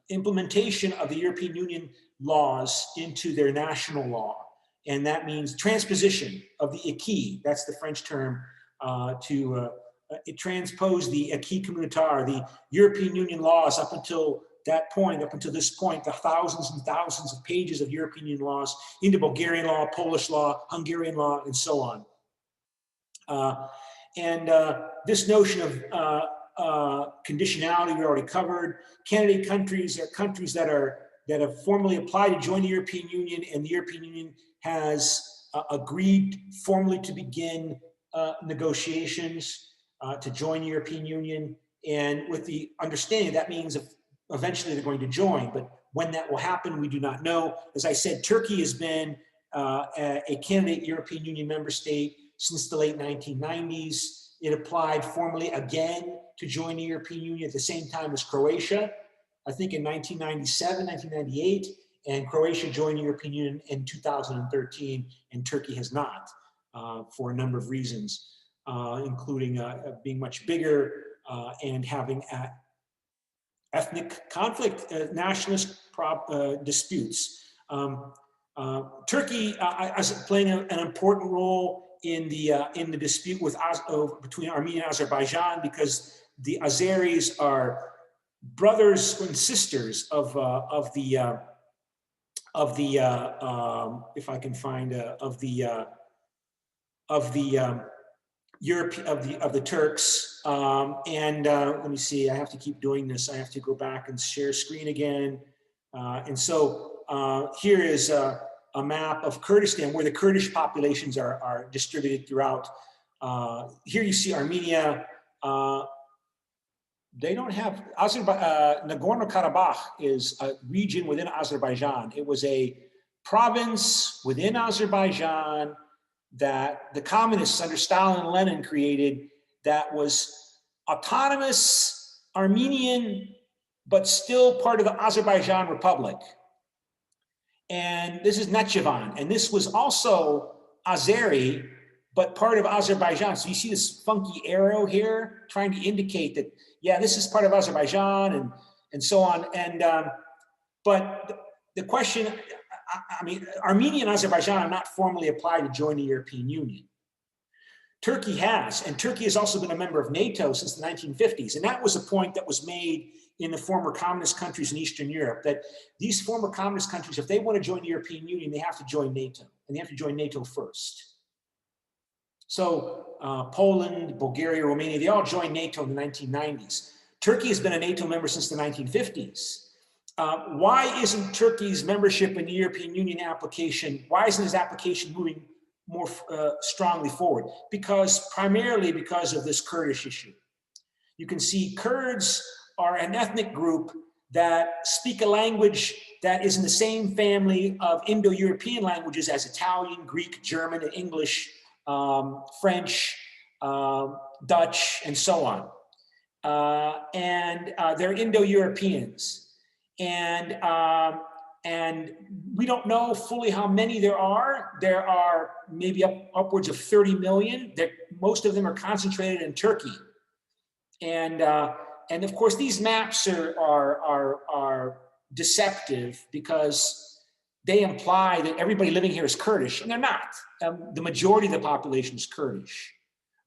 implementation of the European Union laws into their national law. And that means transposition of the acquis, that's the French term, it transposed the acquis communautaire, the European Union laws up until that point, up until this point, the thousands and thousands of pages of European Union laws into Bulgarian law, Polish law, Hungarian law, and so on. This notion of conditionality we already covered. Candidate countries are countries that have formally applied to join the European Union, and the European Union has agreed formally to begin negotiations to join the European Union, and with the understanding that means eventually they're going to join, but when that will happen, we do not know. As I said, Turkey has been a candidate European Union member state since the late 1990s. It applied formally again to join the European Union at the same time as Croatia, I think in 1997, 1998, and Croatia joined the European Union in 2013, and Turkey has not for a number of reasons, including being much bigger and having ethnic conflict, nationalist disputes. Turkey is playing an important role in the dispute between Armenia and Azerbaijan, because the Azeris are brothers and sisters of the if I can find of the Turks. Let me see, I have to keep doing this. I have to go back and share screen again. And so here is a map of Kurdistan, where the Kurdish populations are distributed throughout. Here you see Armenia. They don't have, Nagorno-Karabakh is a region within Azerbaijan. It was a province within Azerbaijan that the communists under Stalin and Lenin created, that was autonomous Armenian, but still part of the Azerbaijan Republic. And this is Nakhchivan, and this was also Azeri, but part of Azerbaijan. So you see this funky arrow here trying to indicate that, yeah, this is part of Azerbaijan and so on. And but the question, I mean, Armenia and Azerbaijan are not formally applied to join the European Union. Turkey has, and Turkey has also been a member of NATO since the 1950s. And that was a point that was made in the former communist countries in Eastern Europe, that these former communist countries, if they want to join the European Union, they have to join NATO, and they have to join NATO first. So Poland, Bulgaria, Romania, they all joined NATO in the 1990s. Turkey has been a NATO member since the 1950s. Why isn't Turkey's membership in the European Union application, why isn't his application moving more strongly forward? Primarily because of this Kurdish issue. You can see Kurds are an ethnic group that speak a language that is in the same family of Indo-European languages as Italian, Greek, German, and English, French, Dutch, and so on. They're Indo-Europeans. And we don't know fully how many there are. There are maybe upwards of 30 million. Most of them are concentrated in Turkey. And of course, these maps are deceptive, because they imply that everybody living here is Kurdish, and they're not. The majority of the population is Kurdish,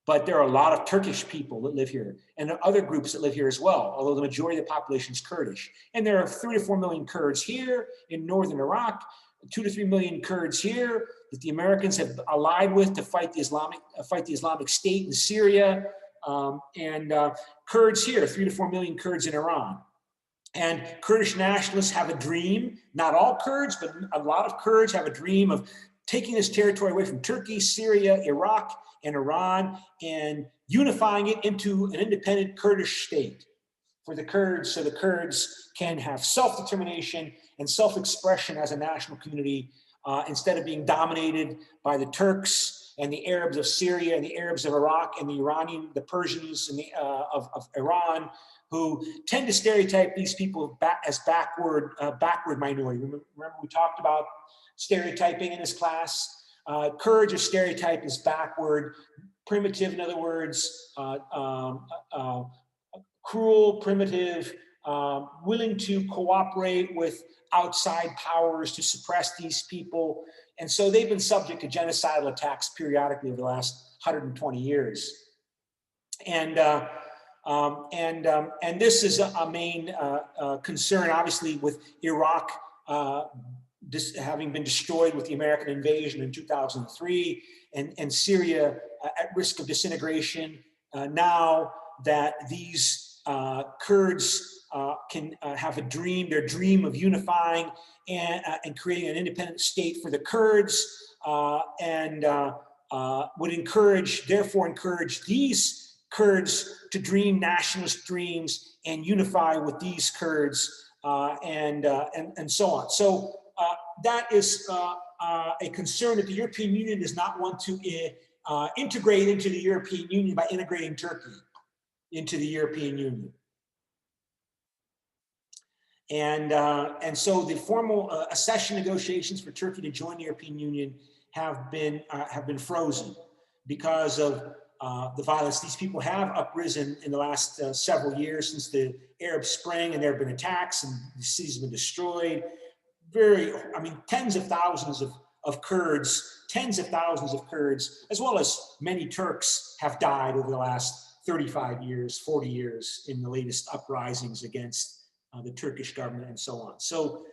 but there are a lot of Turkish people that live here, and there are other groups that live here as well, although the majority of the population is Kurdish. And there are 3 to 4 million Kurds here in northern Iraq, 2 to 3 million Kurds here that the Americans have allied with to fight the Islamic State in Syria, Kurds here, 3 to 4 million Kurds in Iran. And Kurdish nationalists have a dream, not all Kurds, but a lot of Kurds have a dream of taking this territory away from Turkey, Syria, Iraq, and Iran, and unifying it into an independent Kurdish state for the Kurds, so the Kurds can have self-determination and self-expression as a national community, instead of being dominated by the Turks and the Arabs of Syria and the Arabs of Iraq and the Persians and of Iran, who tend to stereotype these people as backward minority. Remember we talked about stereotyping in this class? Kurds are stereotyped as backward, primitive, in other words, cruel, primitive, willing to cooperate with outside powers to suppress these people. And so they've been subject to genocidal attacks periodically over the last 120 years. And this is a main concern, obviously, with Iraq having been destroyed with the American invasion in 2003, and Syria at risk of disintegration. Now that these Kurds can have their dream of unifying and creating an independent state for the Kurds, and would therefore encourage these Kurds to dream nationalist dreams and unify with these Kurds, and so on. So that is a concern that the European Union does not want to integrate into the European Union by integrating Turkey into the European Union. And so the formal accession negotiations for Turkey to join the European Union have been frozen because of the violence. These people have uprisen in the last several years since the Arab Spring, and there have been attacks and the cities have been destroyed. Tens of thousands of Kurds, as well as many Turks, have died over the last 35 years, 40 years in the latest uprisings against the Turkish government and so on. So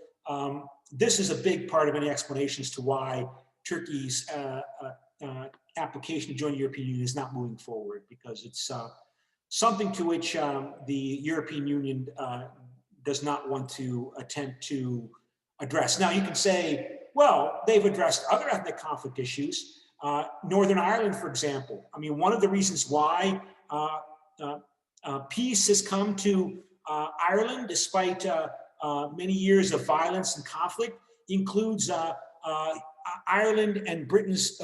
this is a big part of any explanation as to why Turkey's application to join the European Union is not moving forward, because it's something to which the European Union does not want to attempt to address. Now you can say, well, they've addressed other ethnic conflict issues. Northern Ireland, for example. I mean, one of the reasons why peace has come to Ireland, despite many years of violence and conflict, includes Ireland and Britain's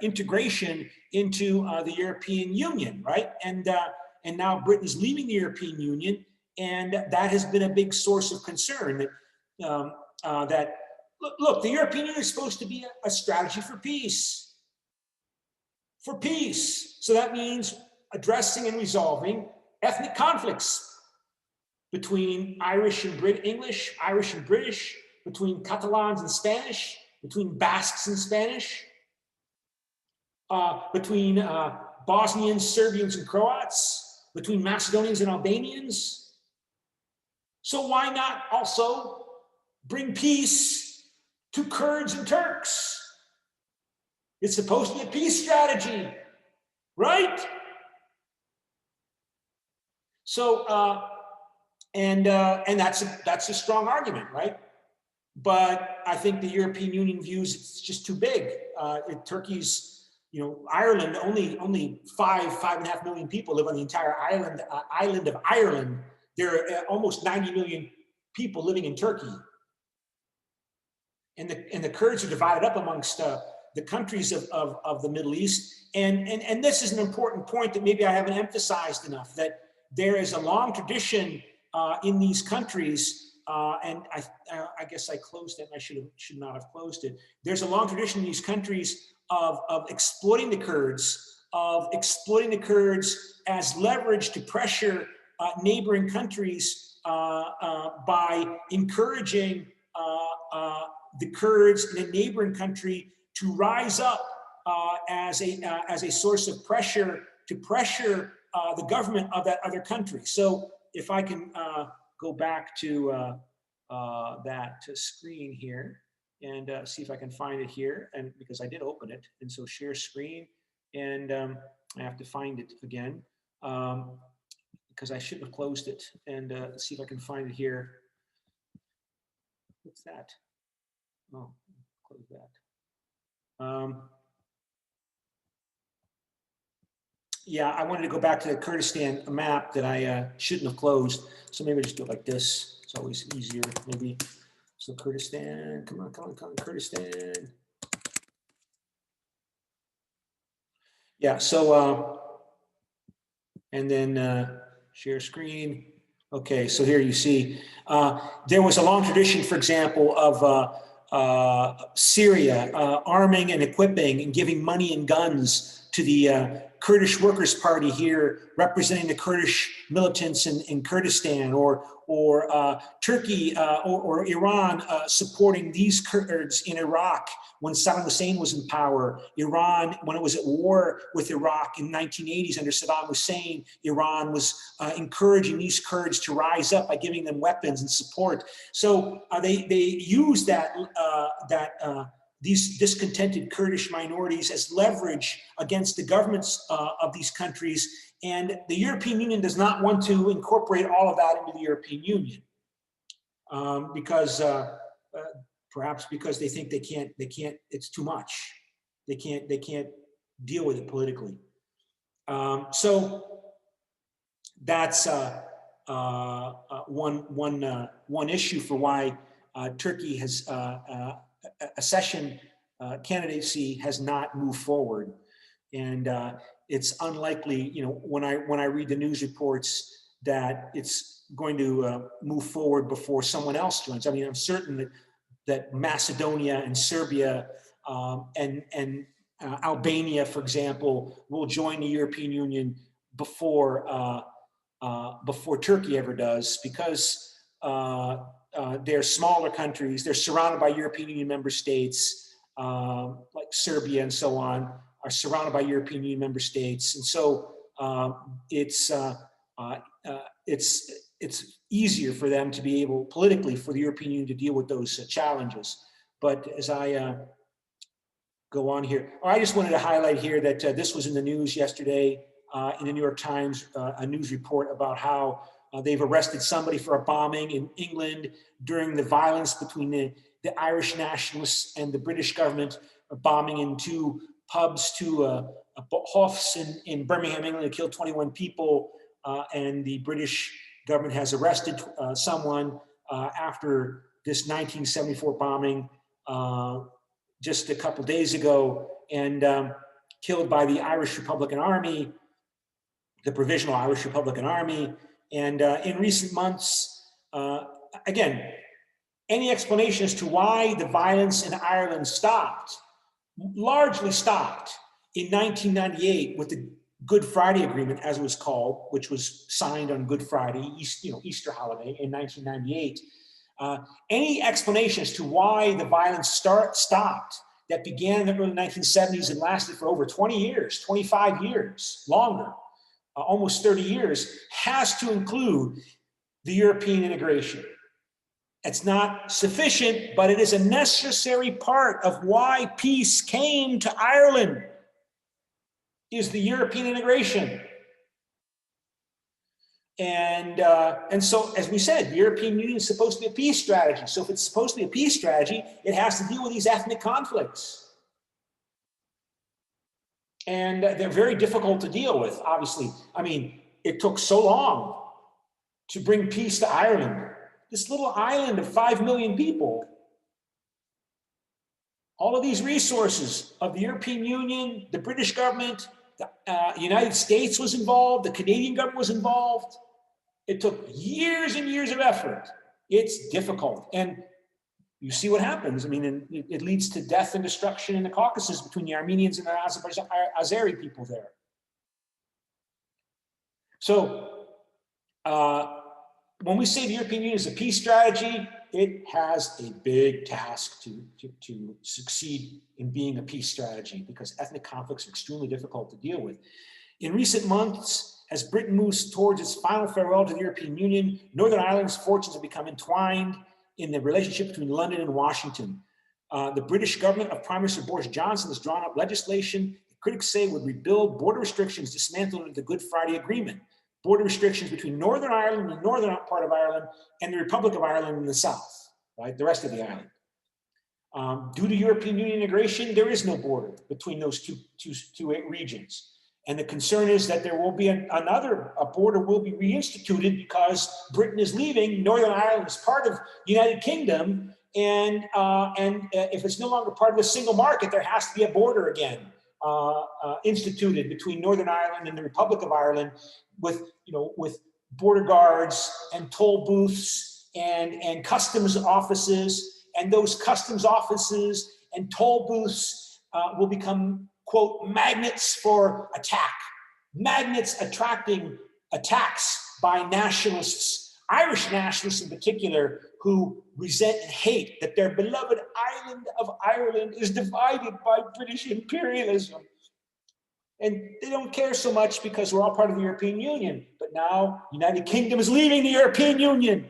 integration into the European Union, right? And now Britain's leaving the European Union, and that has been a big source of concern. That look, the European Union is supposed to be a strategy for peace. So that means addressing and resolving ethnic conflicts between Irish and English, Irish and British, between Catalans and Spanish, between Basques and Spanish, between Bosnians, Serbians, and Croats, between Macedonians and Albanians. So why not also bring peace to Kurds and Turks? It's supposed to be a peace strategy, right? So, and that's a strong argument, right? But I think the European Union views it's just too big. Turkey's, Ireland, only 5.5 million people live on the entire island of Ireland. There are almost 90 million people living in Turkey. And the Kurds are divided up amongst the countries of the Middle East. And this is an important point that maybe I haven't emphasized enough, that there is a long tradition in these countries, and I guess I closed it, and I should not have closed it. There's a long tradition in these countries of exploiting the Kurds, as leverage to pressure neighboring countries by encouraging the Kurds in a neighboring country to rise up as a source of pressure to pressure the government of that other country. So if I can go back to that screen here and see if I can find it here, and because I did open it, and so share screen, and I have to find it again because I shouldn't have closed it, and see if I can find it here. What's that? Oh, close that. Yeah, I wanted to go back to the Kurdistan map that I shouldn't have closed. So maybe I just do it like this. It's always easier, maybe. So Kurdistan, come on, Kurdistan. Yeah, so, and then share screen. Okay, so here you see, there was a long tradition, for example, of Syria arming and equipping and giving money and guns to the Kurdish Workers' Party here, representing the Kurdish militants in Kurdistan, or Turkey or Iran supporting these Kurds in Iraq when Saddam Hussein was in power. Iran, when it was at war with Iraq in 1980s under Saddam Hussein, Iran was encouraging these Kurds to rise up by giving them weapons and support. So they use these discontented Kurdish minorities as leverage against the governments of these countries. And the European Union does not want to incorporate all of that into the European Union because perhaps because they think they can't, it's too much. They can't deal with it politically. So that's one issue for why Turkey has accession candidacy has not moved forward. And it's unlikely, you know, when I read the news reports that it's going to move forward before someone else joins. I mean, I'm certain that Macedonia and Serbia and Albania, for example, will join the European Union before Turkey ever does, because they're smaller countries. They're surrounded by European Union member states, like Serbia and so on, are surrounded by European Union member states. And so it's easier for them to be able, politically, for the European Union to deal with those challenges. But as I go on here, I just wanted to highlight here that this was in the news yesterday in the New York Times, a news report about how they've arrested somebody for a bombing in England during the violence between the Irish nationalists and the British government, bombing in two pubs, two Hoffs in Birmingham, England, that killed 21 people. And the British government has arrested someone after this 1974 bombing just a couple days ago, and killed by the Irish Republican Army, the Provisional Irish Republican Army. And in recent months, again, any explanation as to why the violence in Ireland stopped, largely stopped in 1998 with the Good Friday Agreement, as it was called, which was signed on Good Friday, Easter holiday in 1998. Any explanation as to why the violence stopped that began in the early 1970s and lasted for over 20 years, 25 years, longer, almost 30 years, has to include the European integration. It's not sufficient, but it is a necessary part of why peace came to Ireland, is the European integration. And so, as we said, the European Union is supposed to be a peace strategy. So if it's supposed to be a peace strategy, it has to deal with these ethnic conflicts. And they're very difficult to deal with, obviously. I mean, it took so long to bring peace to Ireland. This little island of 5 million people. All of these resources of the European Union, the British government, the United States was involved, the Canadian government was involved. It took years and years of effort. It's difficult. And you see what happens. I mean, it leads to death and destruction in the Caucasus between the Armenians and the Azeri people there. So when we say the European Union is a peace strategy, it has a big task to succeed in being a peace strategy, because ethnic conflicts are extremely difficult to deal with. In recent months, as Britain moves towards its final farewell to the European Union, Northern Ireland's fortunes have become entwined in the relationship between London and Washington. The British government of Prime Minister Boris Johnson has drawn up legislation that critics say would rebuild border restrictions dismantled under the Good Friday Agreement. Border restrictions between Northern Ireland, the northern part of Ireland, and the Republic of Ireland in the south, right? The rest of the island. Due to European Union integration, there is no border between those two regions. And the concern is that there will be a border will be reinstituted because Britain is leaving. Northern Ireland is part of the United Kingdom. And if it's no longer part of the single market, there has to be a border again instituted between Northern Ireland and the Republic of Ireland, with with border guards and toll booths and customs offices, and those customs offices and toll booths will become, quote, magnets for attack, magnets attracting attacks by nationalists, Irish nationalists in particular, who resent and hate that their beloved island of Ireland is divided by British imperialism. And they don't care so much because we're all part of the European Union. But now United Kingdom is leaving the European Union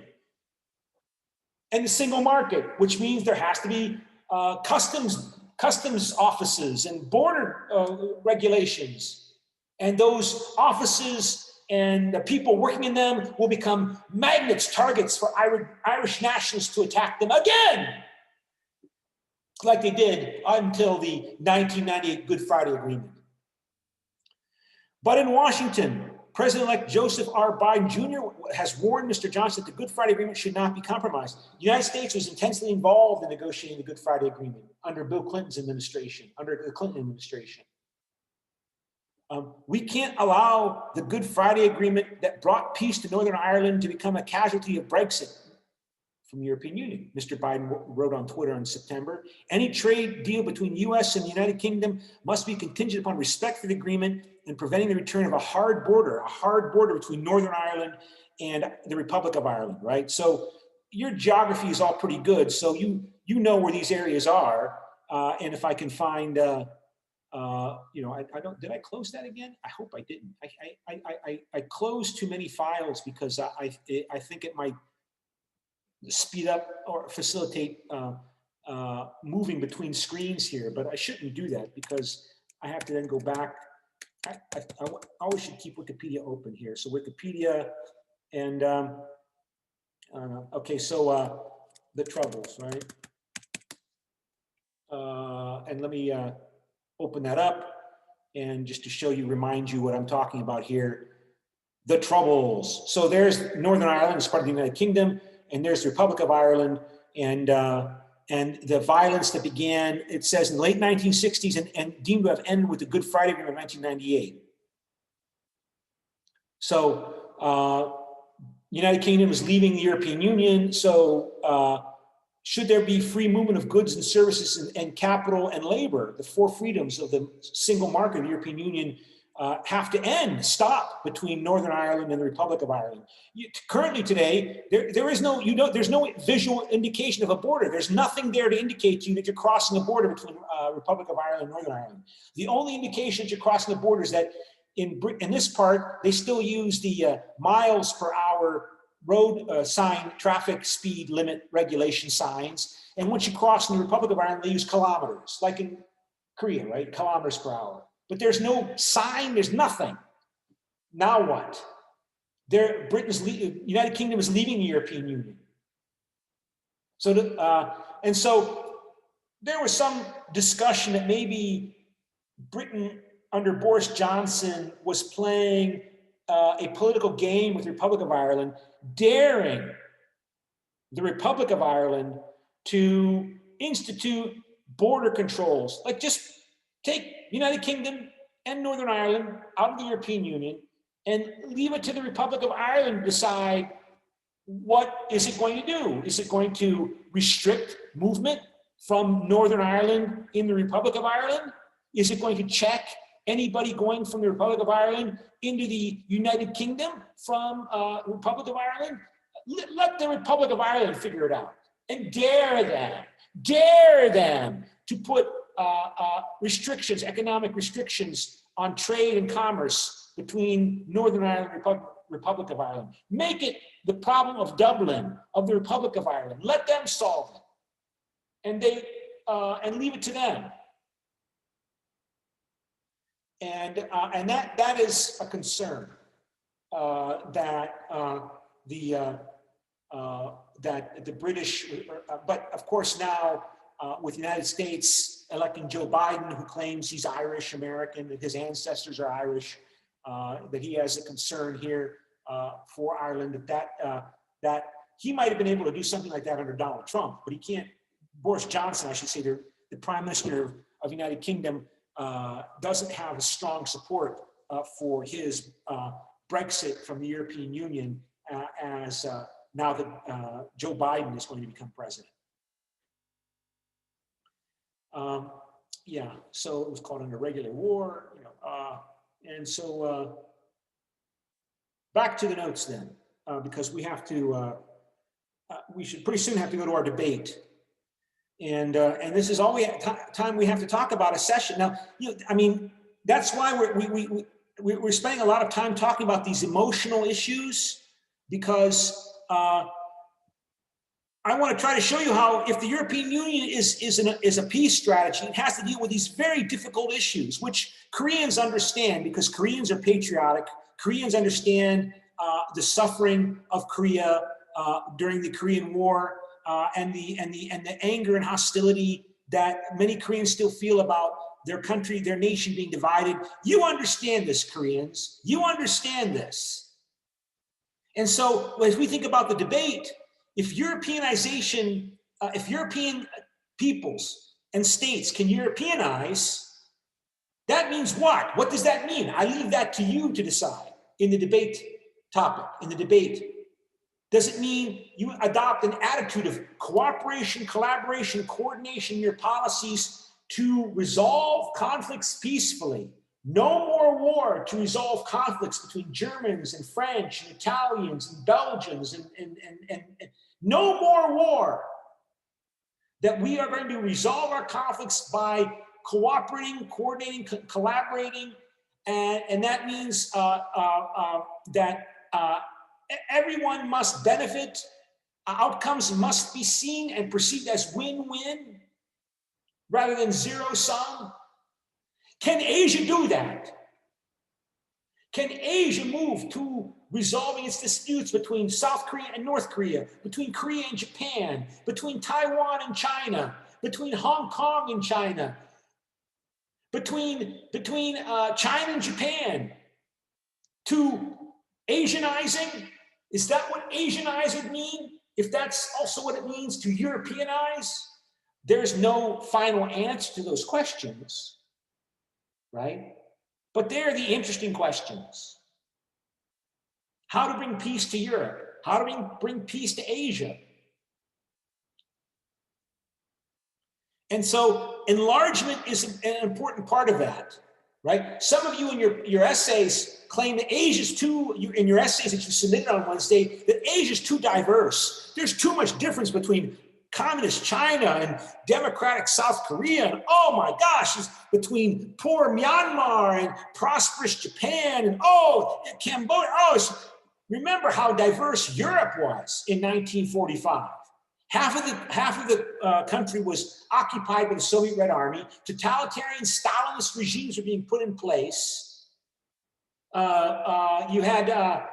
and the single market, which means there has to be customs offices and border regulations. And those offices and the people working in them will become magnets, targets for Irish nationalists to attack them again, like they did until the 1998 Good Friday Agreement. But in Washington, President-elect Joseph R. Biden Jr. has warned Mr. Johnson that the Good Friday Agreement should not be compromised. The United States was intensely involved in negotiating the Good Friday Agreement under Bill Clinton's administration, under the Clinton administration. We can't allow the Good Friday Agreement that brought peace to Northern Ireland to become a casualty of Brexit from the European Union. Mr. Biden wrote on Twitter in September, any trade deal between US and the United Kingdom must be contingent upon respect for the agreement and preventing the return of a hard border between Northern Ireland and the Republic of Ireland, right? So your geography is all pretty good. So you know where these areas are. And if I can find, I don't, did I close that again? I hope I didn't. I closed too many files because I think it might speed up or facilitate moving between screens here, but I shouldn't do that because I have to then go back. I always should keep Wikipedia open here. So Wikipedia and, okay, so the Troubles, right? And let me open that up, and just to show you, remind you what I'm talking about here, the Troubles. So there's Northern Ireland as part of the United Kingdom, and there's the Republic of Ireland, and the violence that began, it says, in the late 1960s and deemed to have ended with the Good Friday Agreement of 1998. So United Kingdom is leaving the European Union, so should there be free movement of goods and services and capital and labor, the four freedoms of the single market of the European Union have to end, stop between Northern Ireland and the Republic of Ireland. Currently today, there's no visual indication of a border. There's nothing there to indicate to you that you're crossing a border between Republic of Ireland and Northern Ireland. The only indication that you're crossing the border is that in this part, they still use the miles per hour road sign, traffic speed limit regulation signs. And once you cross in the Republic of Ireland, they use kilometers, like in Korea, right? Kilometers per hour. But there's no sign, there's nothing. Now what? United Kingdom is leaving the European Union. So, and so there was some discussion that maybe Britain under Boris Johnson was playing a political game with the Republic of Ireland, daring the Republic of Ireland to institute border controls, like just take United Kingdom and Northern Ireland out of the European Union and leave it to the Republic of Ireland to decide what is it going to do. Is it going to restrict movement from Northern Ireland in the Republic of Ireland? Is it going to check anybody going from the Republic of Ireland into the United Kingdom from the Republic of Ireland? Let the Republic of Ireland figure it out, and dare them to put restrictions, economic restrictions on trade and commerce between Northern Ireland and Republic of Ireland. Make it the problem of Dublin, of the Republic of Ireland. Let them solve it, and leave it to them. And that is a concern that the British, but of course now with the United States electing Joe Biden, who claims he's Irish American, that his ancestors are Irish, that he has a concern here for Ireland, that he might have been able to do something like that under Donald Trump, but he can't. Boris Johnson, I should say, the Prime Minister of the United Kingdom, doesn't have a strong support for his Brexit from the European Union as now that Joe Biden is going to become president. Yeah, so it was called an irregular war, you know, and so back to the notes then, because we have to, we should pretty soon have to go to our debate. And this is all time we have to talk about a session. Now, you know, I mean, that's why we're spending a lot of time talking about these emotional issues, because I want to try to show you how, if the European Union is a peace strategy, it has to deal with these very difficult issues, which Koreans understand, because Koreans are patriotic. Koreans understand the suffering of Korea during the Korean War, and the anger and hostility that many Koreans still feel about their country, their nation being divided. You understand this, Koreans. You understand this. And so as we think about the debate, if Europeanization, if European peoples and states can Europeanize, that means what? What does that mean? I leave that to you to decide in the debate topic, in the debate. Does it mean you adopt an attitude of cooperation, collaboration, coordination in your policies to resolve conflicts peacefully? No more war to resolve conflicts between Germans and French and Italians and Belgians, and no more war. That we are going to resolve our conflicts by cooperating, coordinating, collaborating, and that means that everyone must benefit. Outcomes must be seen and perceived as win-win rather than zero-sum. Can Asia do that? Can Asia move to resolving its disputes between South Korea and North Korea, between Korea and Japan, between Taiwan and China, between Hong Kong and China, between China and Japan, to Asianizing? Is that what Asianize would mean? If that's also what it means to Europeanize? There's no final answer to those questions, right? But they're the interesting questions. How to bring peace to Europe? How to bring peace to Asia? And so enlargement is an important part of that, right? Some of you in your essays claim that Asia's in your essays that you submitted on Wednesday, that Asia's too diverse. There's too much difference between communist China and democratic South Korea, and oh my gosh, it's between poor Myanmar and prosperous Japan, and Cambodia. Remember how diverse Europe was in 1945. Half of the country was occupied by the Soviet Red Army. Totalitarian Stalinist regimes were being put in place. You had a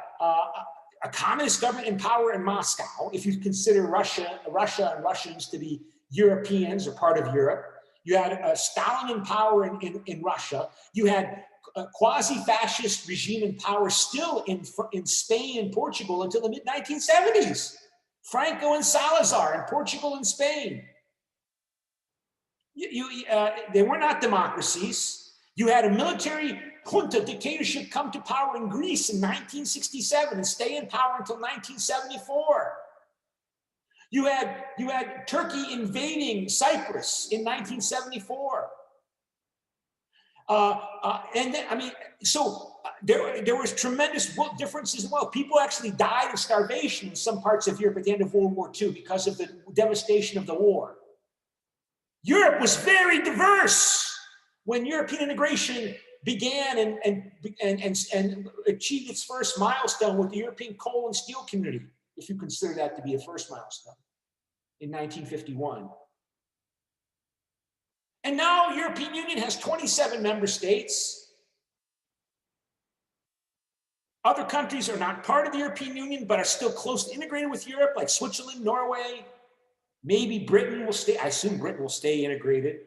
communist government in power in Moscow, if you consider Russia and Russians to be Europeans or part of Europe. You had Stalin in power in Russia. You had a quasi-fascist regime in power still in Spain and Portugal until the mid-1970s. Franco and Salazar in Portugal and Spain. They were not democracies. You had a military junta dictatorship come to power in Greece in 1967 and stay in power until 1974. You had Turkey invading Cyprus in 1974. And then, I mean, so there was tremendous differences as well. People actually died of starvation in some parts of Europe at the end of World War II because of the devastation of the war. Europe was very diverse when European integration began and achieved its first milestone with the European coal and steel community, if you consider that to be a first milestone, in 1951. And now European Union has 27 member states. Other countries are not part of the European Union, but are still closely integrated with Europe, like Switzerland, Norway. Maybe Britain will stay, I assume Britain will stay integrated.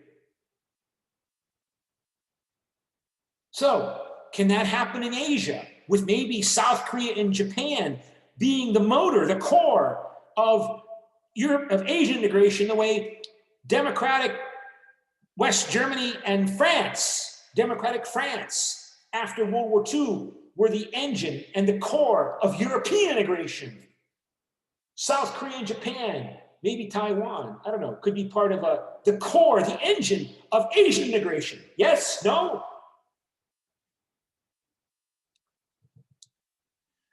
So, can that happen in Asia, with maybe South Korea and Japan being the motor, the core of Asian integration, the way democratic West Germany and France, democratic France, after World War II, were the engine and the core of European integration. South Korea and Japan, maybe Taiwan, I don't know, could be part of the core, the engine of Asian integration. Yes? No?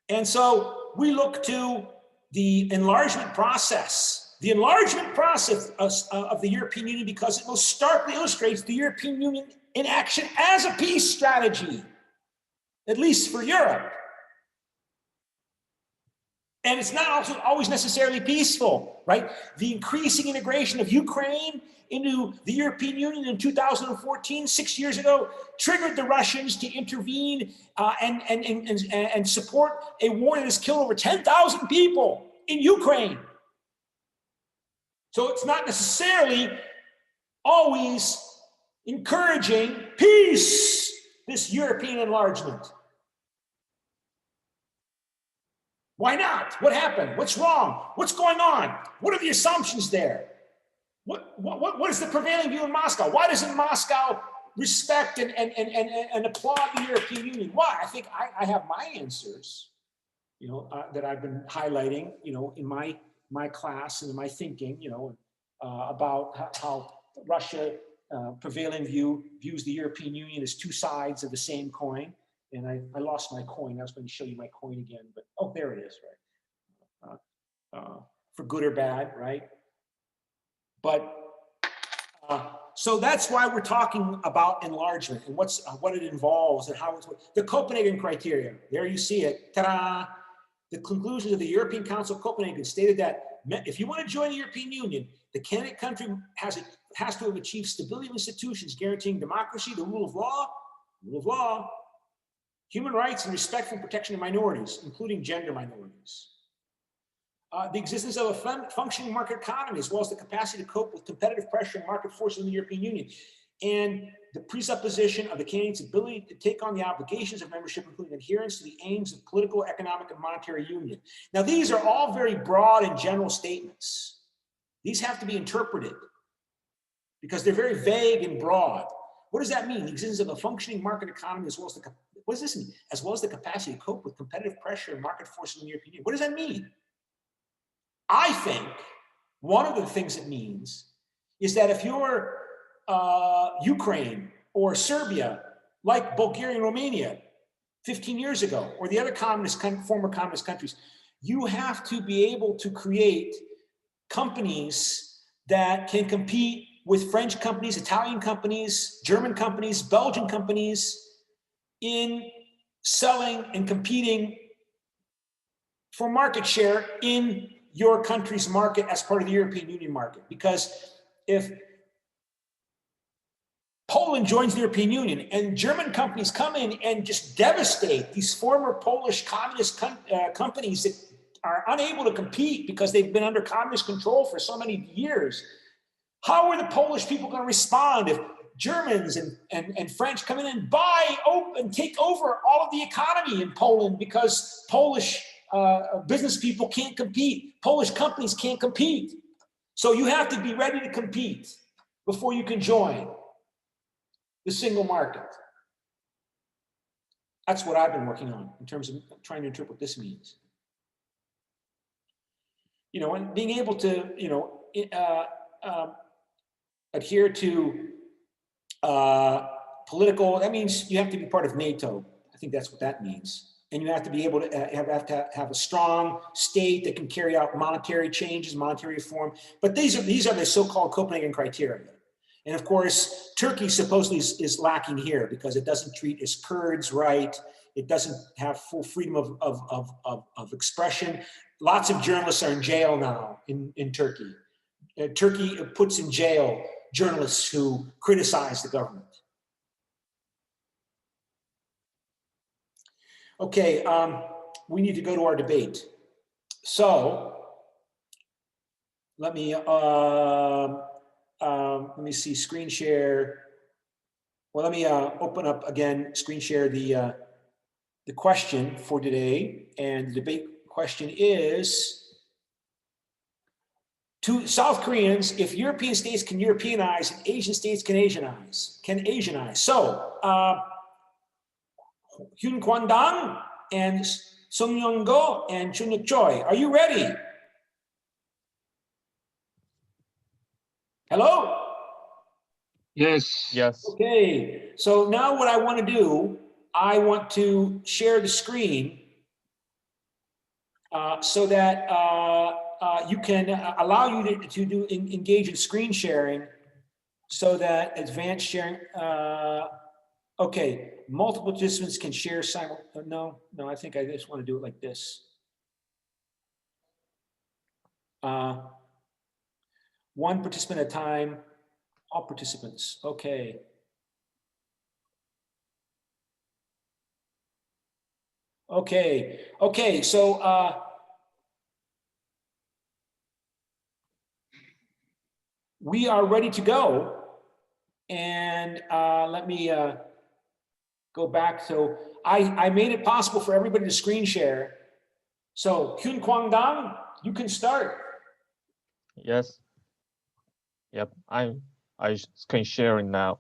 And so we look to the enlargement process of the European Union, because it most starkly illustrates the European Union in action as a peace strategy, at least for Europe. And it's not also always necessarily peaceful, right? The increasing integration of Ukraine into the European Union in 2014, 6 years ago, triggered the Russians to intervene and support a war that has killed over 10,000 people in Ukraine. So it's not necessarily always encouraging peace, this European enlargement. Why not? What happened? What's wrong? What's going on? What are the assumptions there? What is the prevailing view in Moscow? Why doesn't Moscow respect and applaud the European Union? Why? I think I have my answers, that I've been highlighting, in my class and in my thinking, about how Russia prevailing views the European Union as two sides of the same coin. And I lost my coin. I was going to show you my coin again, but oh, there it is, right? For good or bad, right? But so that's why we're talking about enlargement and what it involves and how it's the Copenhagen criteria. There you see it. Ta-da! The conclusions of the European Council of Copenhagen stated that if you want to join the European Union, the candidate country has to have achieved stability of institutions guaranteeing democracy, the rule of law, human rights, and respect for protection of minorities, including gender minorities. The existence of a functioning market economy, as well as the capacity to cope with competitive pressure and market forces in the European Union, and the presupposition of the candidate's ability to take on the obligations of membership, including adherence to the aims of political, economic, and monetary union. Now, these are all very broad and general statements. These have to be interpreted because they're very vague and broad. What does that mean? The existence of a functioning market economy, as well as what does this mean? As well as the capacity to cope with competitive pressure and market forces in the European Union. What does that mean? I think one of the things it means is that if you're Ukraine or Serbia, like Bulgaria and Romania 15 years ago, or the other former communist countries, you have to be able to create companies that can compete with French companies, Italian companies, German companies, Belgian companies in selling and competing for market share in your country's market as part of the European Union market. Because if Poland joins the European Union and German companies come in and just devastate these former Polish communist companies that are unable to compete because they've been under communist control for so many years, how are the Polish people going to respond if Germans and French come in and buy and take over all of the economy in Poland because Polish business people can't compete? Polish companies can't compete. So you have to be ready to compete before you can join the single market. That's what I've been working on in terms of trying to interpret what this means. And being able to, adhere to political, that means you have to be part of NATO. I think that's what that means. And you have to be able to have a strong state that can carry out monetary changes, monetary reform. But these are the so-called Copenhagen criteria. And of course, Turkey supposedly is lacking here because it doesn't treat its Kurds right. It doesn't have full freedom of expression. Lots of journalists are in jail now in Turkey. Turkey puts in jail journalists who criticize the government. Okay, we need to go to our debate. So let me see, screen share. Well, let me open up again, screen share the question for today. And the debate question is, To South Koreans, if European states can Europeanize, Asian states can Asianize. So, Hyun Kwon-dang and Sung Young-go and Chun Choi, are you ready? Hello? Yes. Yes. Okay, so now what I want to do, I want to share the screen so that you can allow you to engage in screen sharing so that advanced sharing, okay, multiple participants can share no, I think I just want to do it like this. One participant at a time, all participants, okay. Okay, so we are ready to go. And let me go back. So I made it possible for everybody to screen share. So Hyun Kwang-dang, you can start. Yes. Yep. I screen sharing now.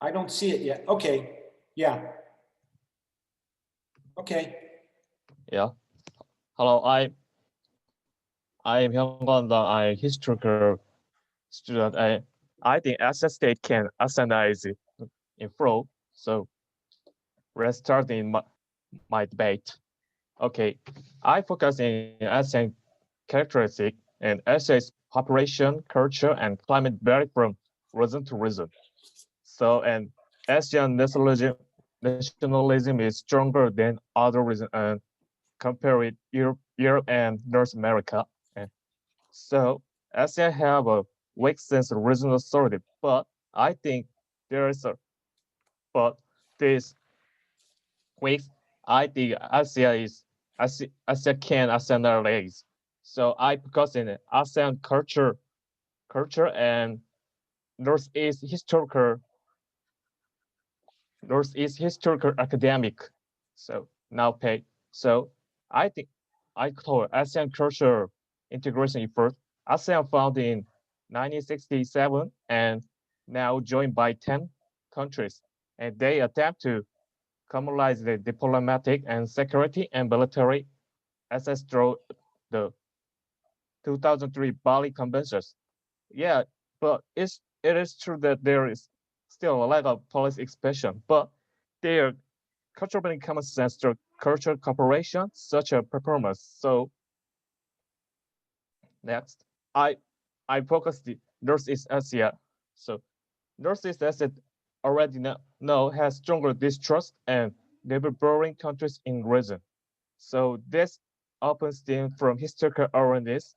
I don't see it yet. Okay. Yeah. Okay. Yeah. Hello. I am Hyung Kwon-dang. I'm historical student. I think SS state can assignize it in flow. So let's start in my debate. Okay. I focus in ASEAN characteristic and essays population, culture, and climate vary from region to region. So, and ASEAN nationalism is stronger than other regions and compare with Europe and North America. And so ASEAN have a weak sense of regional authority, but I think there is a, but this weak, I think ASEAN can ASEAN. So I focus in ASEAN culture and Northeast historical academic. So now pay. So I think I call ASEAN cultural integration effort. ASEAN founded in 1967 and now joined by 10 countries. And they attempt to commonize the diplomatic and security and military assets through the 2003 Bali Conventions. Yeah, but it is true that there is still a lack of policy expression, but their cultural common sense through cultural cooperation, such a performance. So next, I I focus the Northeast Asia. So Northeast Asia already know has stronger distrust and neighboring countries in region. So this often stems from historical awareness.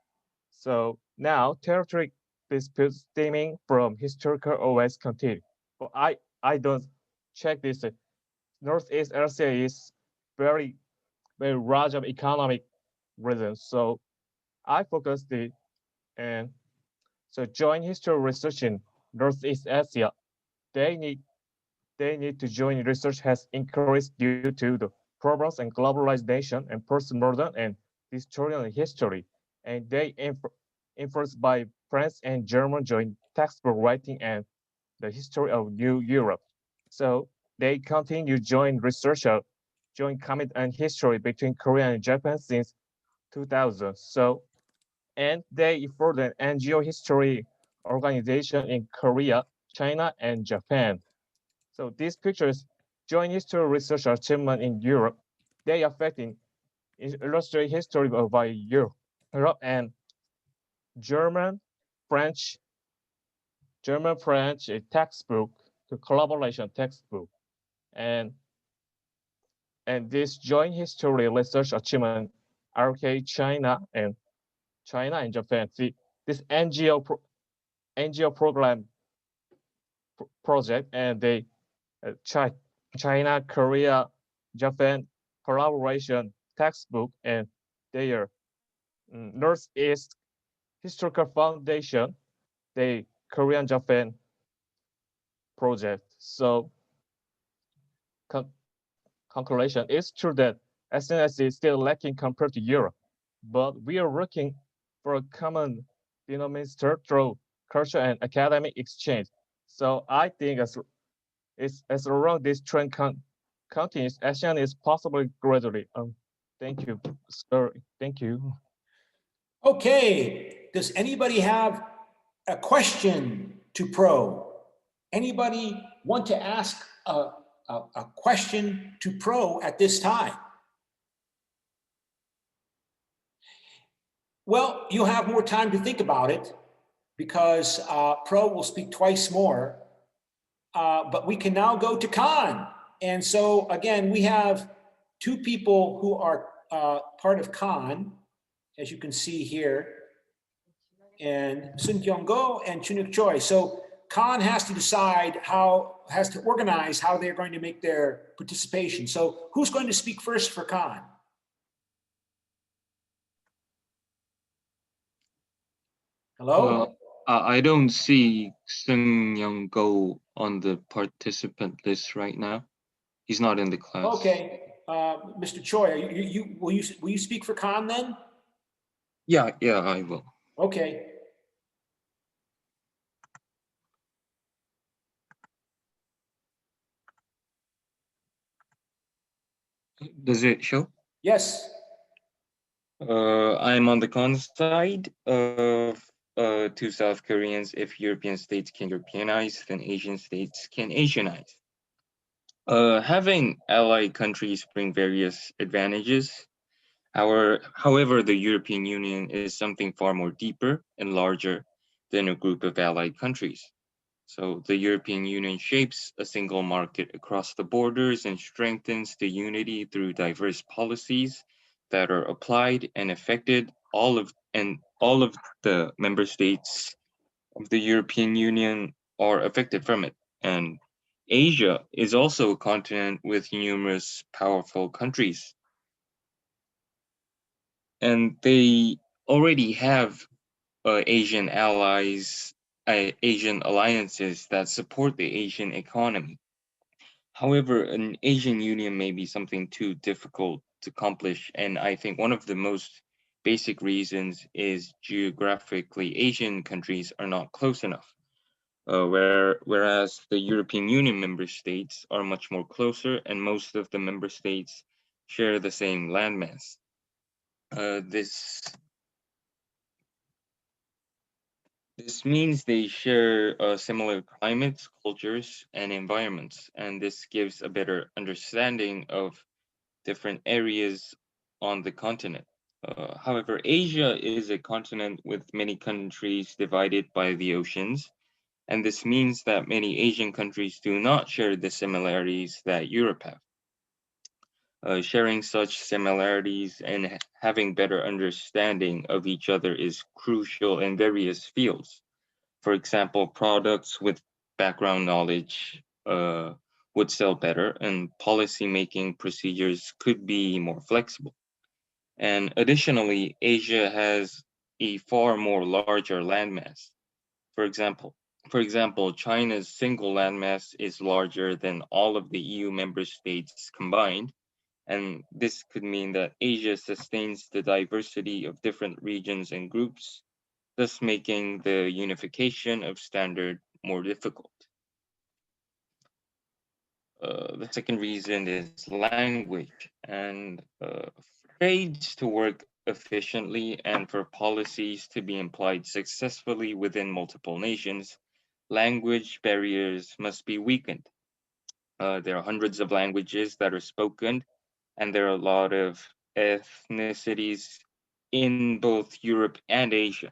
So now territory disputes stemming from historical always continue. But I don't check this. Northeast Asia is very very large of economic reasons. So I focus the and so joint history research in Northeast Asia. They need they need to join research has increased due to the problems and globalization and postmodern and historian history. And they influenced by French and German joint textbook writing and the history of New Europe. So they continue joint research joint commit and history between Korea and Japan since 2000. So and they further NGO history organization in Korea, China, and Japan. So these pictures joint history research achievement in Europe. They affecting illustrate history by Europe and German, French, textbook to collaboration textbook and this joint history research achievement RK China and Japan. See, this NGO program project and they China, Korea, Japan collaboration textbook and their Northeast Historical Foundation, the Korean Japan project. So conclusion, it's true that SNS is still lacking compared to Europe, but we are working for a common denominator through culture and academic exchange. So I think as around this trend continues, ASEAN is possibly gradually. Thank you, sir. Thank you. Okay, does anybody have a question to Pro? Anybody want to ask a question to Pro at this time? Well, you'll have more time to think about it because Pro will speak twice more, but we can now go to Khan. And so again, we have two people who are part of Khan, as you can see here, and Sun Kyung Go and Chunuk Choi. So Khan has to decide has to organize how they're going to make their participation. So who's going to speak first for Khan? Hello? I don't see Sung Young Go on the participant list right now. He's not in the class. Okay, Mr. Choi, will you speak for Khan then? Yeah, I will. Okay. Does it show? Yes. I'm on the con side of to South Koreans. If European states can Europeanize, then Asian states can Asianize. Having allied countries bring various advantages. However, the European Union is something far more deeper and larger than a group of allied countries. So the European Union shapes a single market across the borders and strengthens the unity through diverse policies that are applied and affected all of the member states of the European Union are affected from it. And Asia is also a continent with numerous powerful countries. And they already have Asian allies, Asian alliances that support the Asian economy. However, an Asian union may be something too difficult to accomplish, and I think one of the most basic reasons is geographically Asian countries are not close enough, whereas the European Union member states are much more closer, and most of the member states share the same landmass. This means they share similar climates, cultures, and environments, and this gives a better understanding of different areas on the continent. However, Asia is a continent with many countries divided by the oceans, and this means that many Asian countries do not share the similarities that Europe have. Sharing such similarities and having better understanding of each other is crucial in various fields. For example, products with background knowledge would sell better, and policy-making procedures could be more flexible. And additionally, Asia has a far more larger landmass. For example, China's single landmass is larger than all of the EU member states combined, and this could mean that Asia sustains the diversity of different regions and groups, thus making the unification of standard more difficult. The second reason is language, and trades to work efficiently and for policies to be applied successfully within multiple nations, language barriers must be weakened. There are hundreds of languages that are spoken, and there are a lot of ethnicities in both Europe and Asia.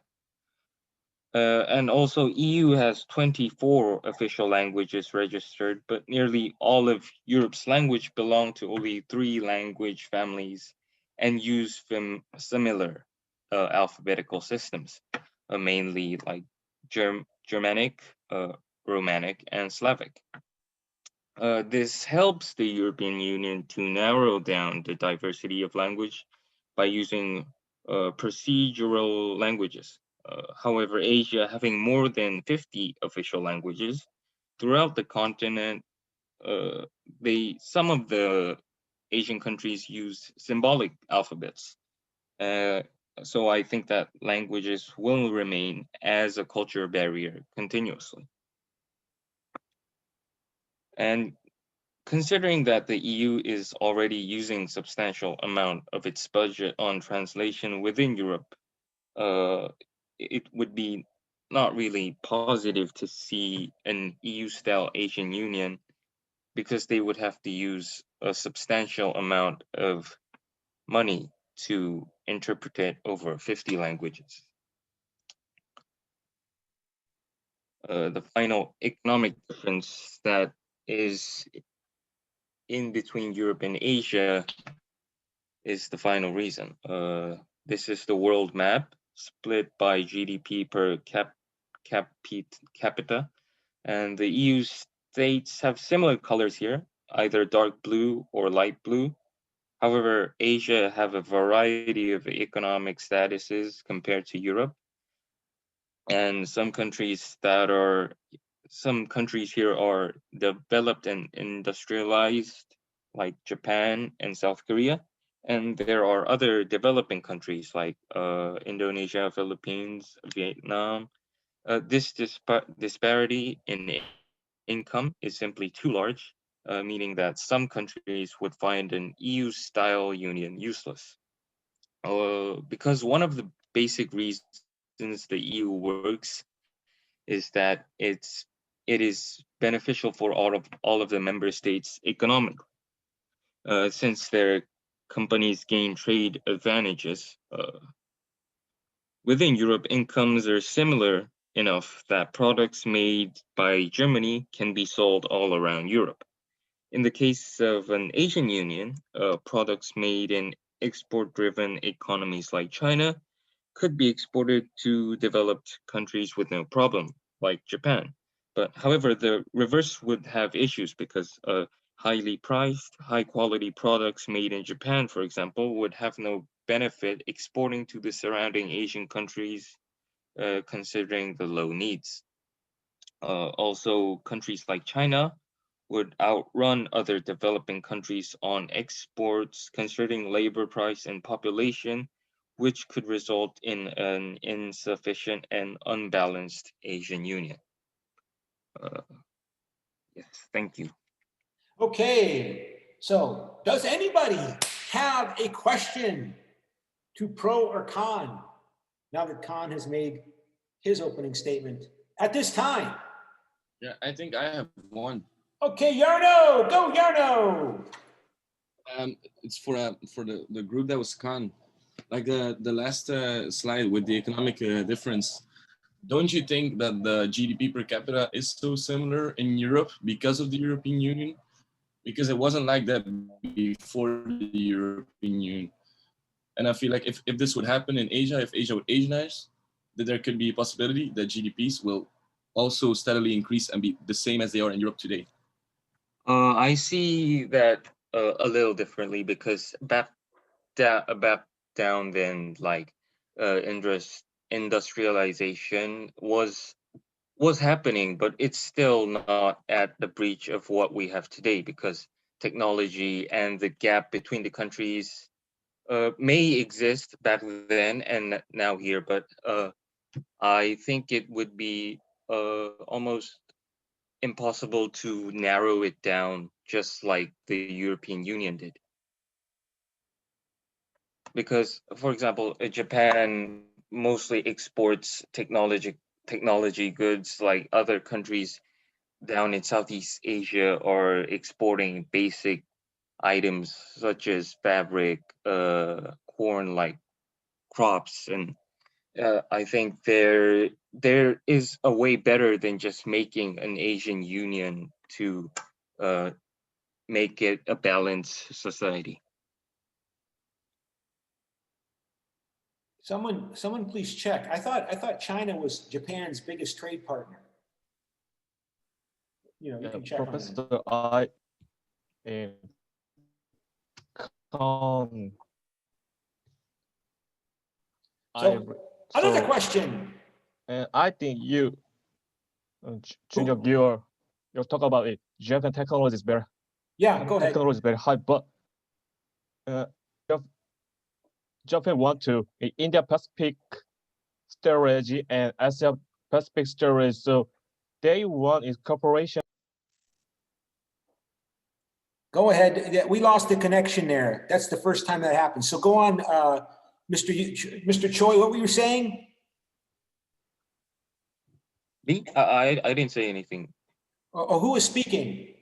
And also EU has 24 official languages registered, but nearly all of Europe's language belong to only 3 language families and use similar alphabetical systems, mainly like Germanic, Romanic, and Slavic. This helps the European Union to narrow down the diversity of language by using procedural languages. However, Asia having more than 50 official languages throughout the continent, some of the Asian countries use symbolic alphabets. So I think that languages will remain as a culture barrier continuously. And considering that the EU is already using substantial amount of its budget on translation within Europe, it would be not really positive to see an EU-style Asian Union because they would have to use a substantial amount of money to interpret it over 50 languages. The final economic difference that is in between Europe and Asia is the final reason. This is the world map split by GDP per capita, and the EU states have similar colors here, either dark blue or light blue. However, Asia have a variety of economic statuses compared to Europe, and some countries here are developed and industrialized, like Japan and South Korea. And there are other developing countries like Indonesia, Philippines, Vietnam. This disparity in income is simply too large, meaning that some countries would find an EU-style union useless. Because one of the basic reasons the EU works is that it is beneficial for all of the member states economically, since their companies gain trade advantages. Within Europe, incomes are similar enough that products made by Germany can be sold all around Europe. In the case of an Asian Union, products made in export-driven economies like China could be exported to developed countries with no problem, like Japan. But however, the reverse would have issues because highly priced, high quality products made in Japan, for example, would have no benefit exporting to the surrounding Asian countries, considering the low needs. Also, countries like China would outrun other developing countries on exports, considering labor price and population, which could result in an insufficient and unbalanced Asian Union. Uh, yes, thank you. Okay, so does anybody have a question to pro or con now that Con has made his opening statement at this time? Yeah, I think I have one. Okay, Yarno, go Yarno. It's for the group that was con, like the last slide with the economic difference. Don't you think that the GDP per capita is so similar in Europe because of the European Union? Because it wasn't like that before the European Union. And I feel like if this would happen in Asia, if Asia would Asianize, that there could be a possibility that GDPs will also steadily increase and be the same as they are in Europe today. I see that a little differently because back down then, like industrialization was happening, but it's still not at the breach of what we have today because technology and the gap between the countries may exist back then and now here, but I think it would be almost impossible to narrow it down just like the European Union did. Because, for example, Japan mostly exports technology goods, like other countries down in Southeast Asia are exporting basic items such as fabric, corn like crops, and I think there is a way better than just making an Asian Union to make it a balanced society. Someone please check. I thought China was Japan's biggest trade partner. You know, you can check on that. Professor, I con. Another question. And I think you change your gear. You talk about it. Japan technology is better. Yeah, go ahead. Technology is very high, but uh, Jap- Japan want to India Pacific strategy and Asia Pacific strategy. So they want is cooperation. Go ahead. We lost the connection there. That's the first time that happened. So go on, Mr. Choi, what were you saying? Me? I didn't say anything. Oh, who is speaking?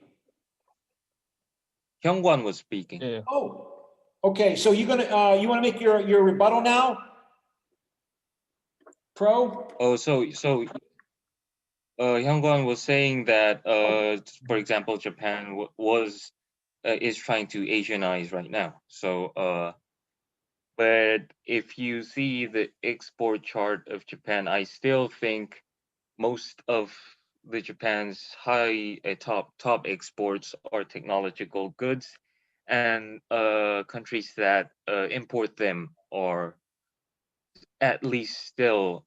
Hyungwan was speaking. Yeah. Oh, okay. So you want to make your rebuttal now? Pro? Oh, so Hyungwan was saying that for example, Japan is trying to Asianize right now. So but if you see the export chart of Japan, I still think most of the Japan's top exports are technological goods, and countries that import them are at least still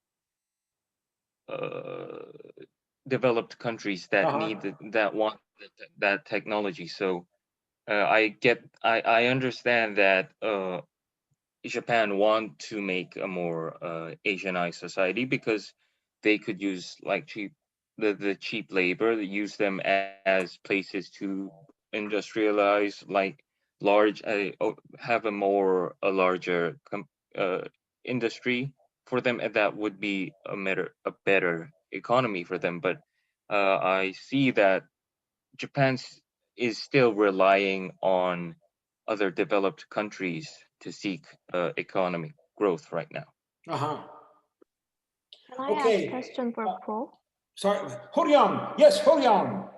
uh, developed countries that that want that technology. So I understand that Japan want to make a more Asianized society because they could use like the cheap labor, use them as places to industrialize, like have a larger industry for them, and that would be a better economy for them. But I see that Japan's is still relying on other developed countries to seek economic growth right now. Uh-huh. Can I Okay. ask question for Pro? Sorry, Horyang. Yes, Horyang.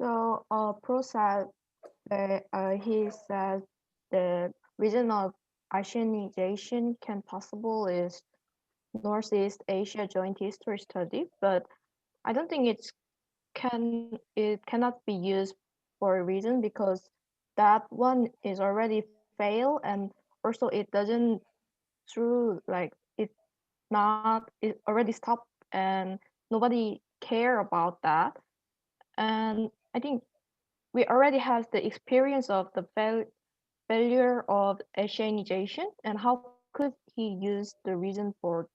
So, Pro said that he said the reason of Asianization can possible is Northeast Asia Joint History Study, but I don't think it cannot be used for a reason because that one is already failed, and also it doesn't through like it already stopped and nobody care about that. And I think we already have the experience of the failure of Asianization, and how could he use the reason for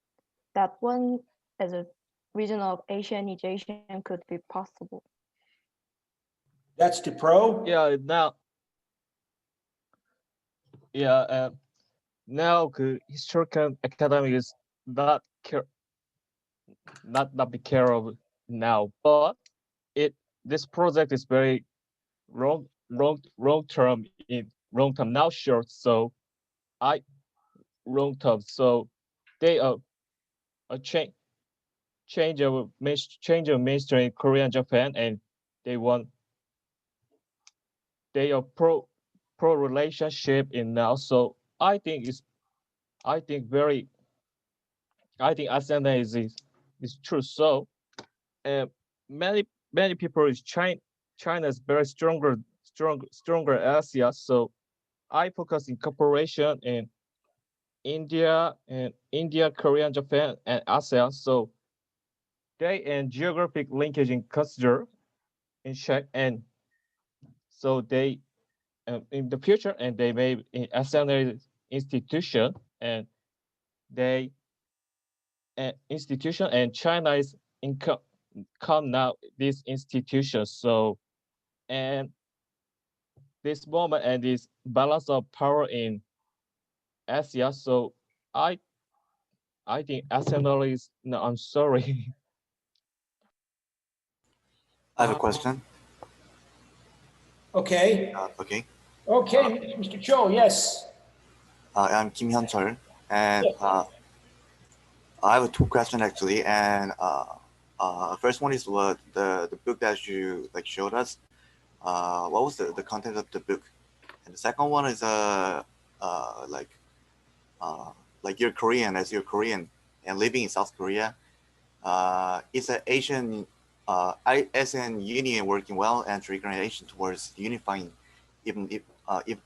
that one as a reason of Asianization could be possible? That's to Pro? Yeah, now the historical academy is not be care of now, but this project is very long term now short, so I long term, so they a change of mainstream Korea and Japan, and they want they are pro relationship in now. So I think very I think ASEAN is true. So uh, many people is China is very stronger Asia. So I focus in cooperation in India, Korea, Japan, and ASEAN. So they and geographic linkage in consider in check, and so they in the future, and they may in ASEAN institution, and they institution, and China is in come now this institution. So and this moment and this balance of power in Asia. So I I think Arsenal is no. I'm sorry. I have a question. Okay. Okay. Okay, Mr. Cho, yes. I'm Kim Hyun-chol, and I have two questions actually. And first one is what the book that you like showed us. What was the content of the book? And the second one is like you're Korean, as you're Korean and living in South Korea. Is an ASEAN Union working well and triggering Asian towards unifying, even if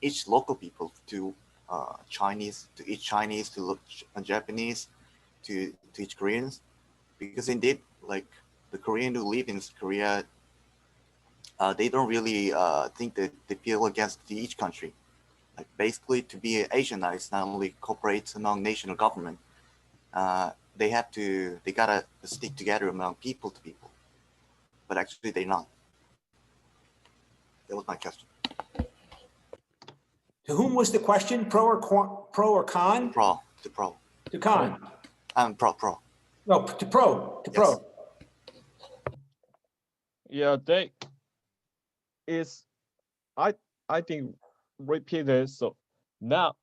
each local people to each Chinese, to look Japanese, to each Koreans, because indeed, like the Korean who live in Korea, they don't really think that they feel against each country. like basically to be Asianized, not only cooperate among national government, they gotta stick together among people to people, but actually they're not. That was my question. To whom was the question? Pro or con? Pro. To con. Pro. No, to pro. To Yes. pro. Yeah, they is I think repeat this. So now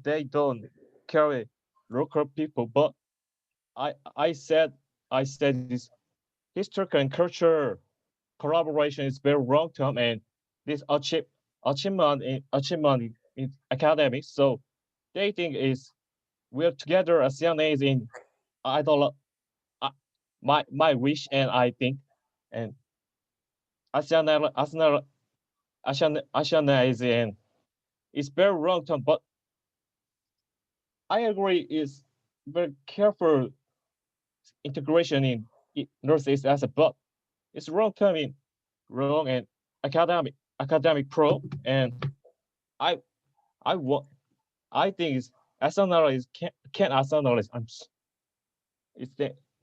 they don't carry local people, but I said this historical and culture collaboration is very long term, and this achievement in academics. So they think is we're together as young age in idol. My wish, and I think, and ASEAN is in it's very long term, but I agree is very careful integration in Northeast Asia, but it's wrong term in wrong and academic pro, and I I want I think it's as an analyst can as an analyst. It's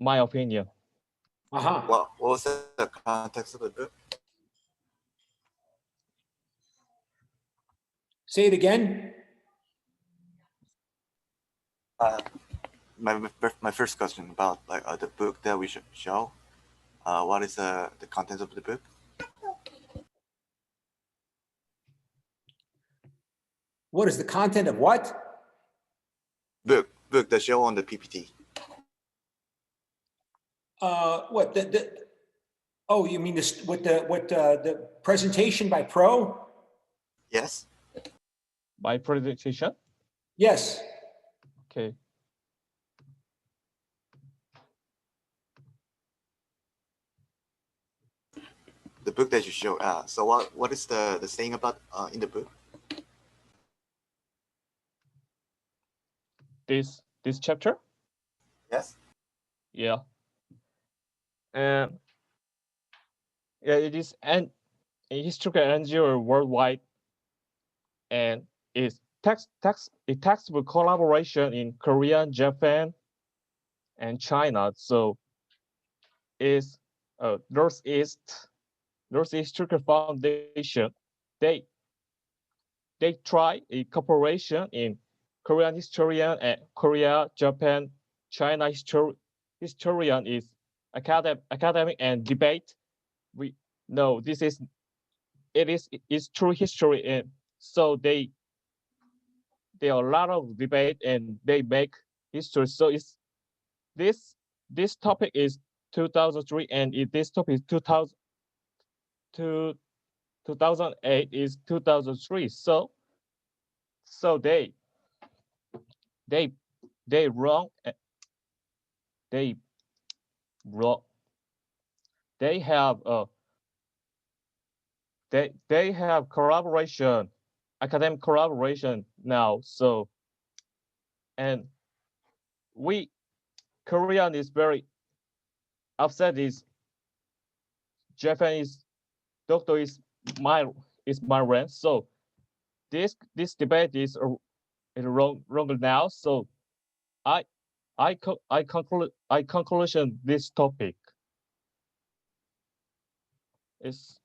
my opinion. Uh-huh. What was the context of the book? Say it again. My first question about like the book that we should show. What is the content of the book? What is the content of what? Book the show on the PPT. What oh, you mean this? The presentation by Pro? Yes. My presentation. Yes. Okay. The book that you show. So what is the saying about in the book? This chapter. Yes. Yeah. And yeah, it is an historical NGO worldwide, and it's textbook collaboration in Korea, Japan, and China. So is Northeast Historical Foundation. They try a cooperation in Korean historian and Korea, Japan, China historian is academic and debate. We know this is it's true history, and so they there are a lot of debate and they make history. So it's this topic is 2003, and this topic is 2008 is 2003. So they wrong they wrong they have they have collaboration, academic collaboration now. So and we Korean is very upset. Is Japanese doctor is my rank. So this debate is wrong now. So I conclusion this topic is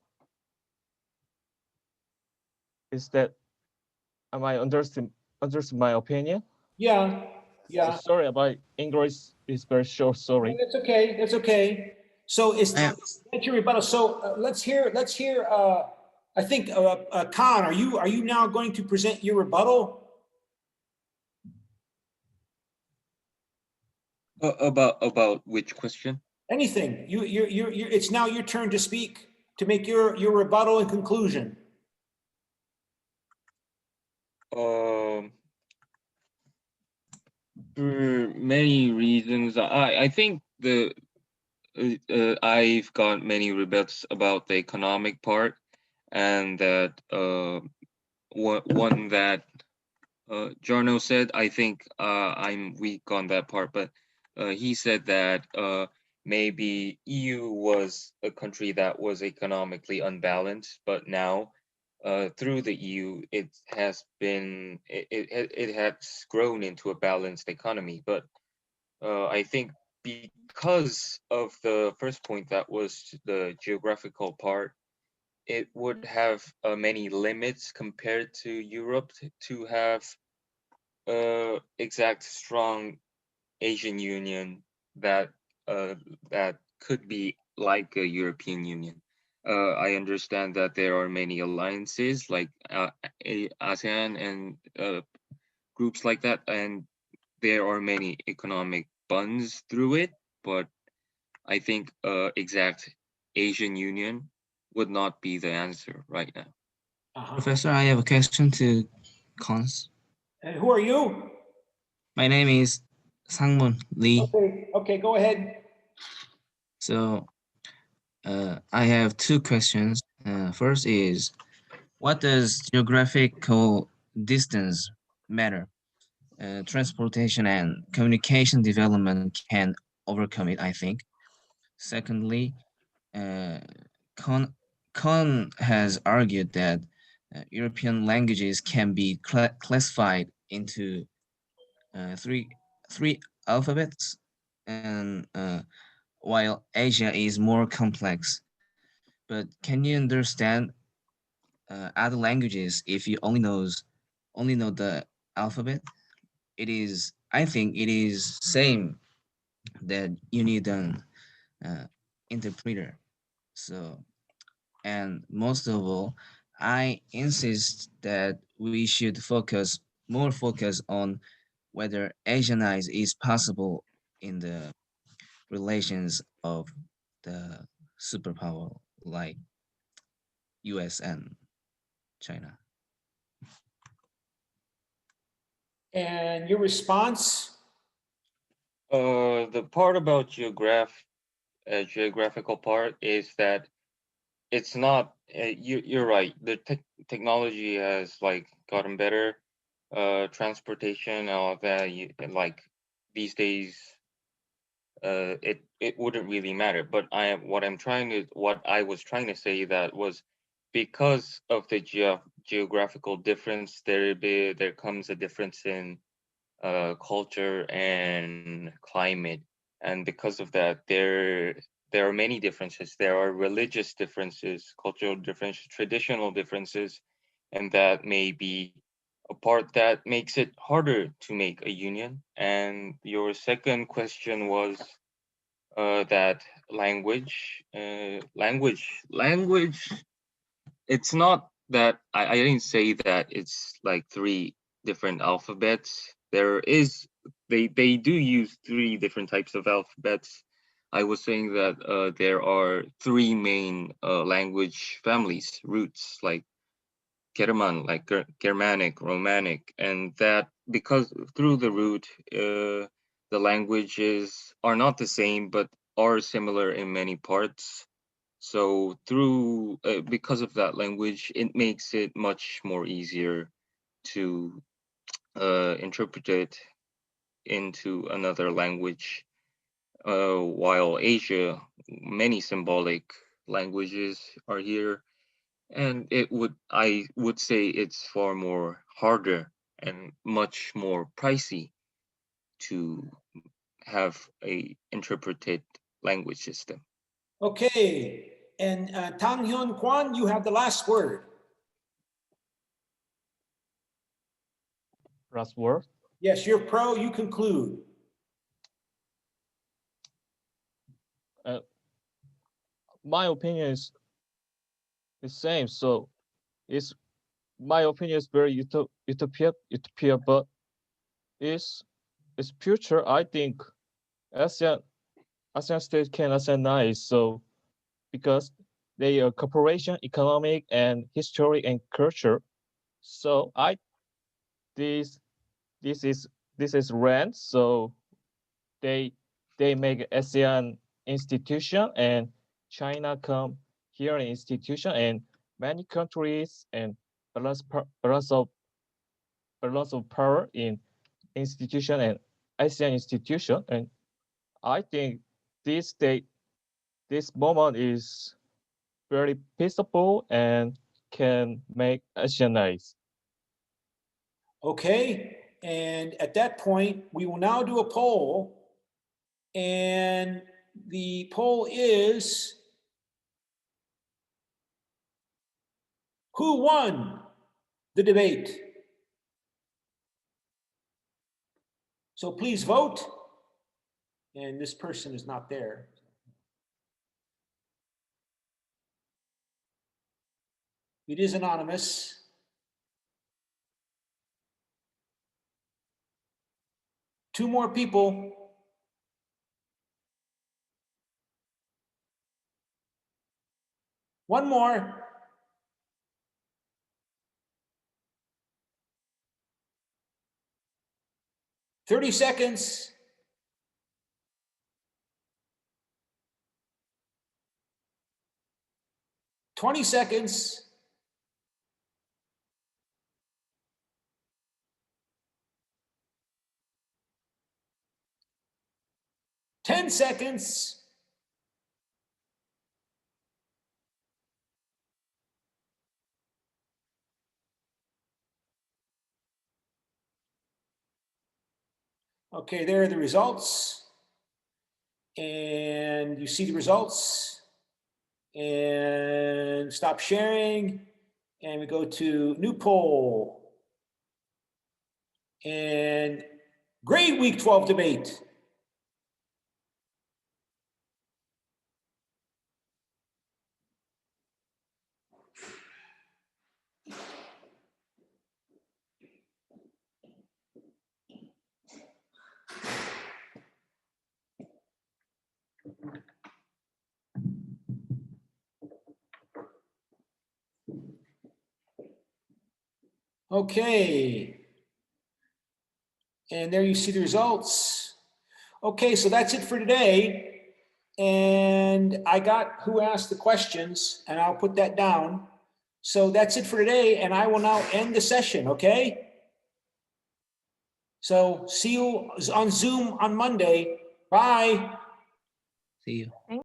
that am I understand my opinion? Yeah. Yeah. Sorry, my English is very short. Sorry. That's okay. That's okay. So is that your rebuttal? So let's hear. I think Khan, are you now going to present your rebuttal? About which question? Anything. It's now your turn to speak, to make your rebuttal and conclusion. For many reasons, I think I've got many rebuts about the economic part, and that one that Jarno said. I think I'm weak on that part, but he said that maybe EU was a country that was economically unbalanced, but now through the EU, it has grown into a balanced economy. But I think because of the first point, that was the geographical part, it would have many limits compared to Europe to have exact strong Asian Union that that could be like a European Union. I understand that there are many alliances like ASEAN and groups like that, and there are many economic bonds through it. But I think exact Asian Union would not be the answer right now. Professor, I have a question to Cons. And who are you? My name is Sangmun Lee. Okay, go ahead. So I have two questions. First is, what does geographical distance matter? Transportation and communication development can overcome it, I think. Secondly, uh, Kohn has argued that European languages can be classified into three alphabets, and while Asia is more complex. But can you understand other languages if you only know the alphabet? I think it is same that you need an interpreter. So, and most of all, I insist that we should focus on whether Asianize is possible in the relations of the superpower like US and China. And your response? The part about geographical part is that it's not. You're right. The technology has like gotten better. Transportation, all of that. Like these days, it wouldn't really matter. But what I was trying to say that was because of the geographical difference, there comes a difference in culture and climate, and because of that, there are many differences. There are religious differences, cultural differences, traditional differences, and that may be a part that makes it harder to make a union. And your second question was that language. It's not that I didn't say that it's like three different alphabets. They do use three different types of alphabets. I was saying that there are three main language families, roots, like German, like Germanic, Romanic, and that because through the root, the languages are not the same, but are similar in many parts. So through because of that language, it makes it much more easier to interpret it into another language. While Asia, many symbolic languages are here, and I would say it's far more harder and much more pricey to have a interpreted language system. Okay, and Tang Hyun Kwan, you have the last word. Last word. Yes, you're pro, you conclude. My opinion is the same. So it's my opinion is very utopia, but it's future. I think ASEAN ASEAN states can ASEANize. So because they are cooperation, economic, and history and culture. So this this is this is rent. So they they make ASEAN institution and China come here in institution and many countries and balance of power in institution and ASEAN institution. And I think this moment is very peaceable and can make ASEANAs. Okay, and at that point, we will now do a poll. And the poll is, who won the debate? So please vote. And this person is not there. It is anonymous. Two more people. One more. "30 seconds. "20 seconds. "10 seconds. Okay, there are the results. And you see the results. And stop sharing. And we go to new poll. And great week 12 debate. Okay. And there you see the results. Okay, so that's it for today. And I got who asked the questions, and I'll put that down. So that's it for today, and I will now end the session, okay? So see you on Zoom on Monday. Bye. See you.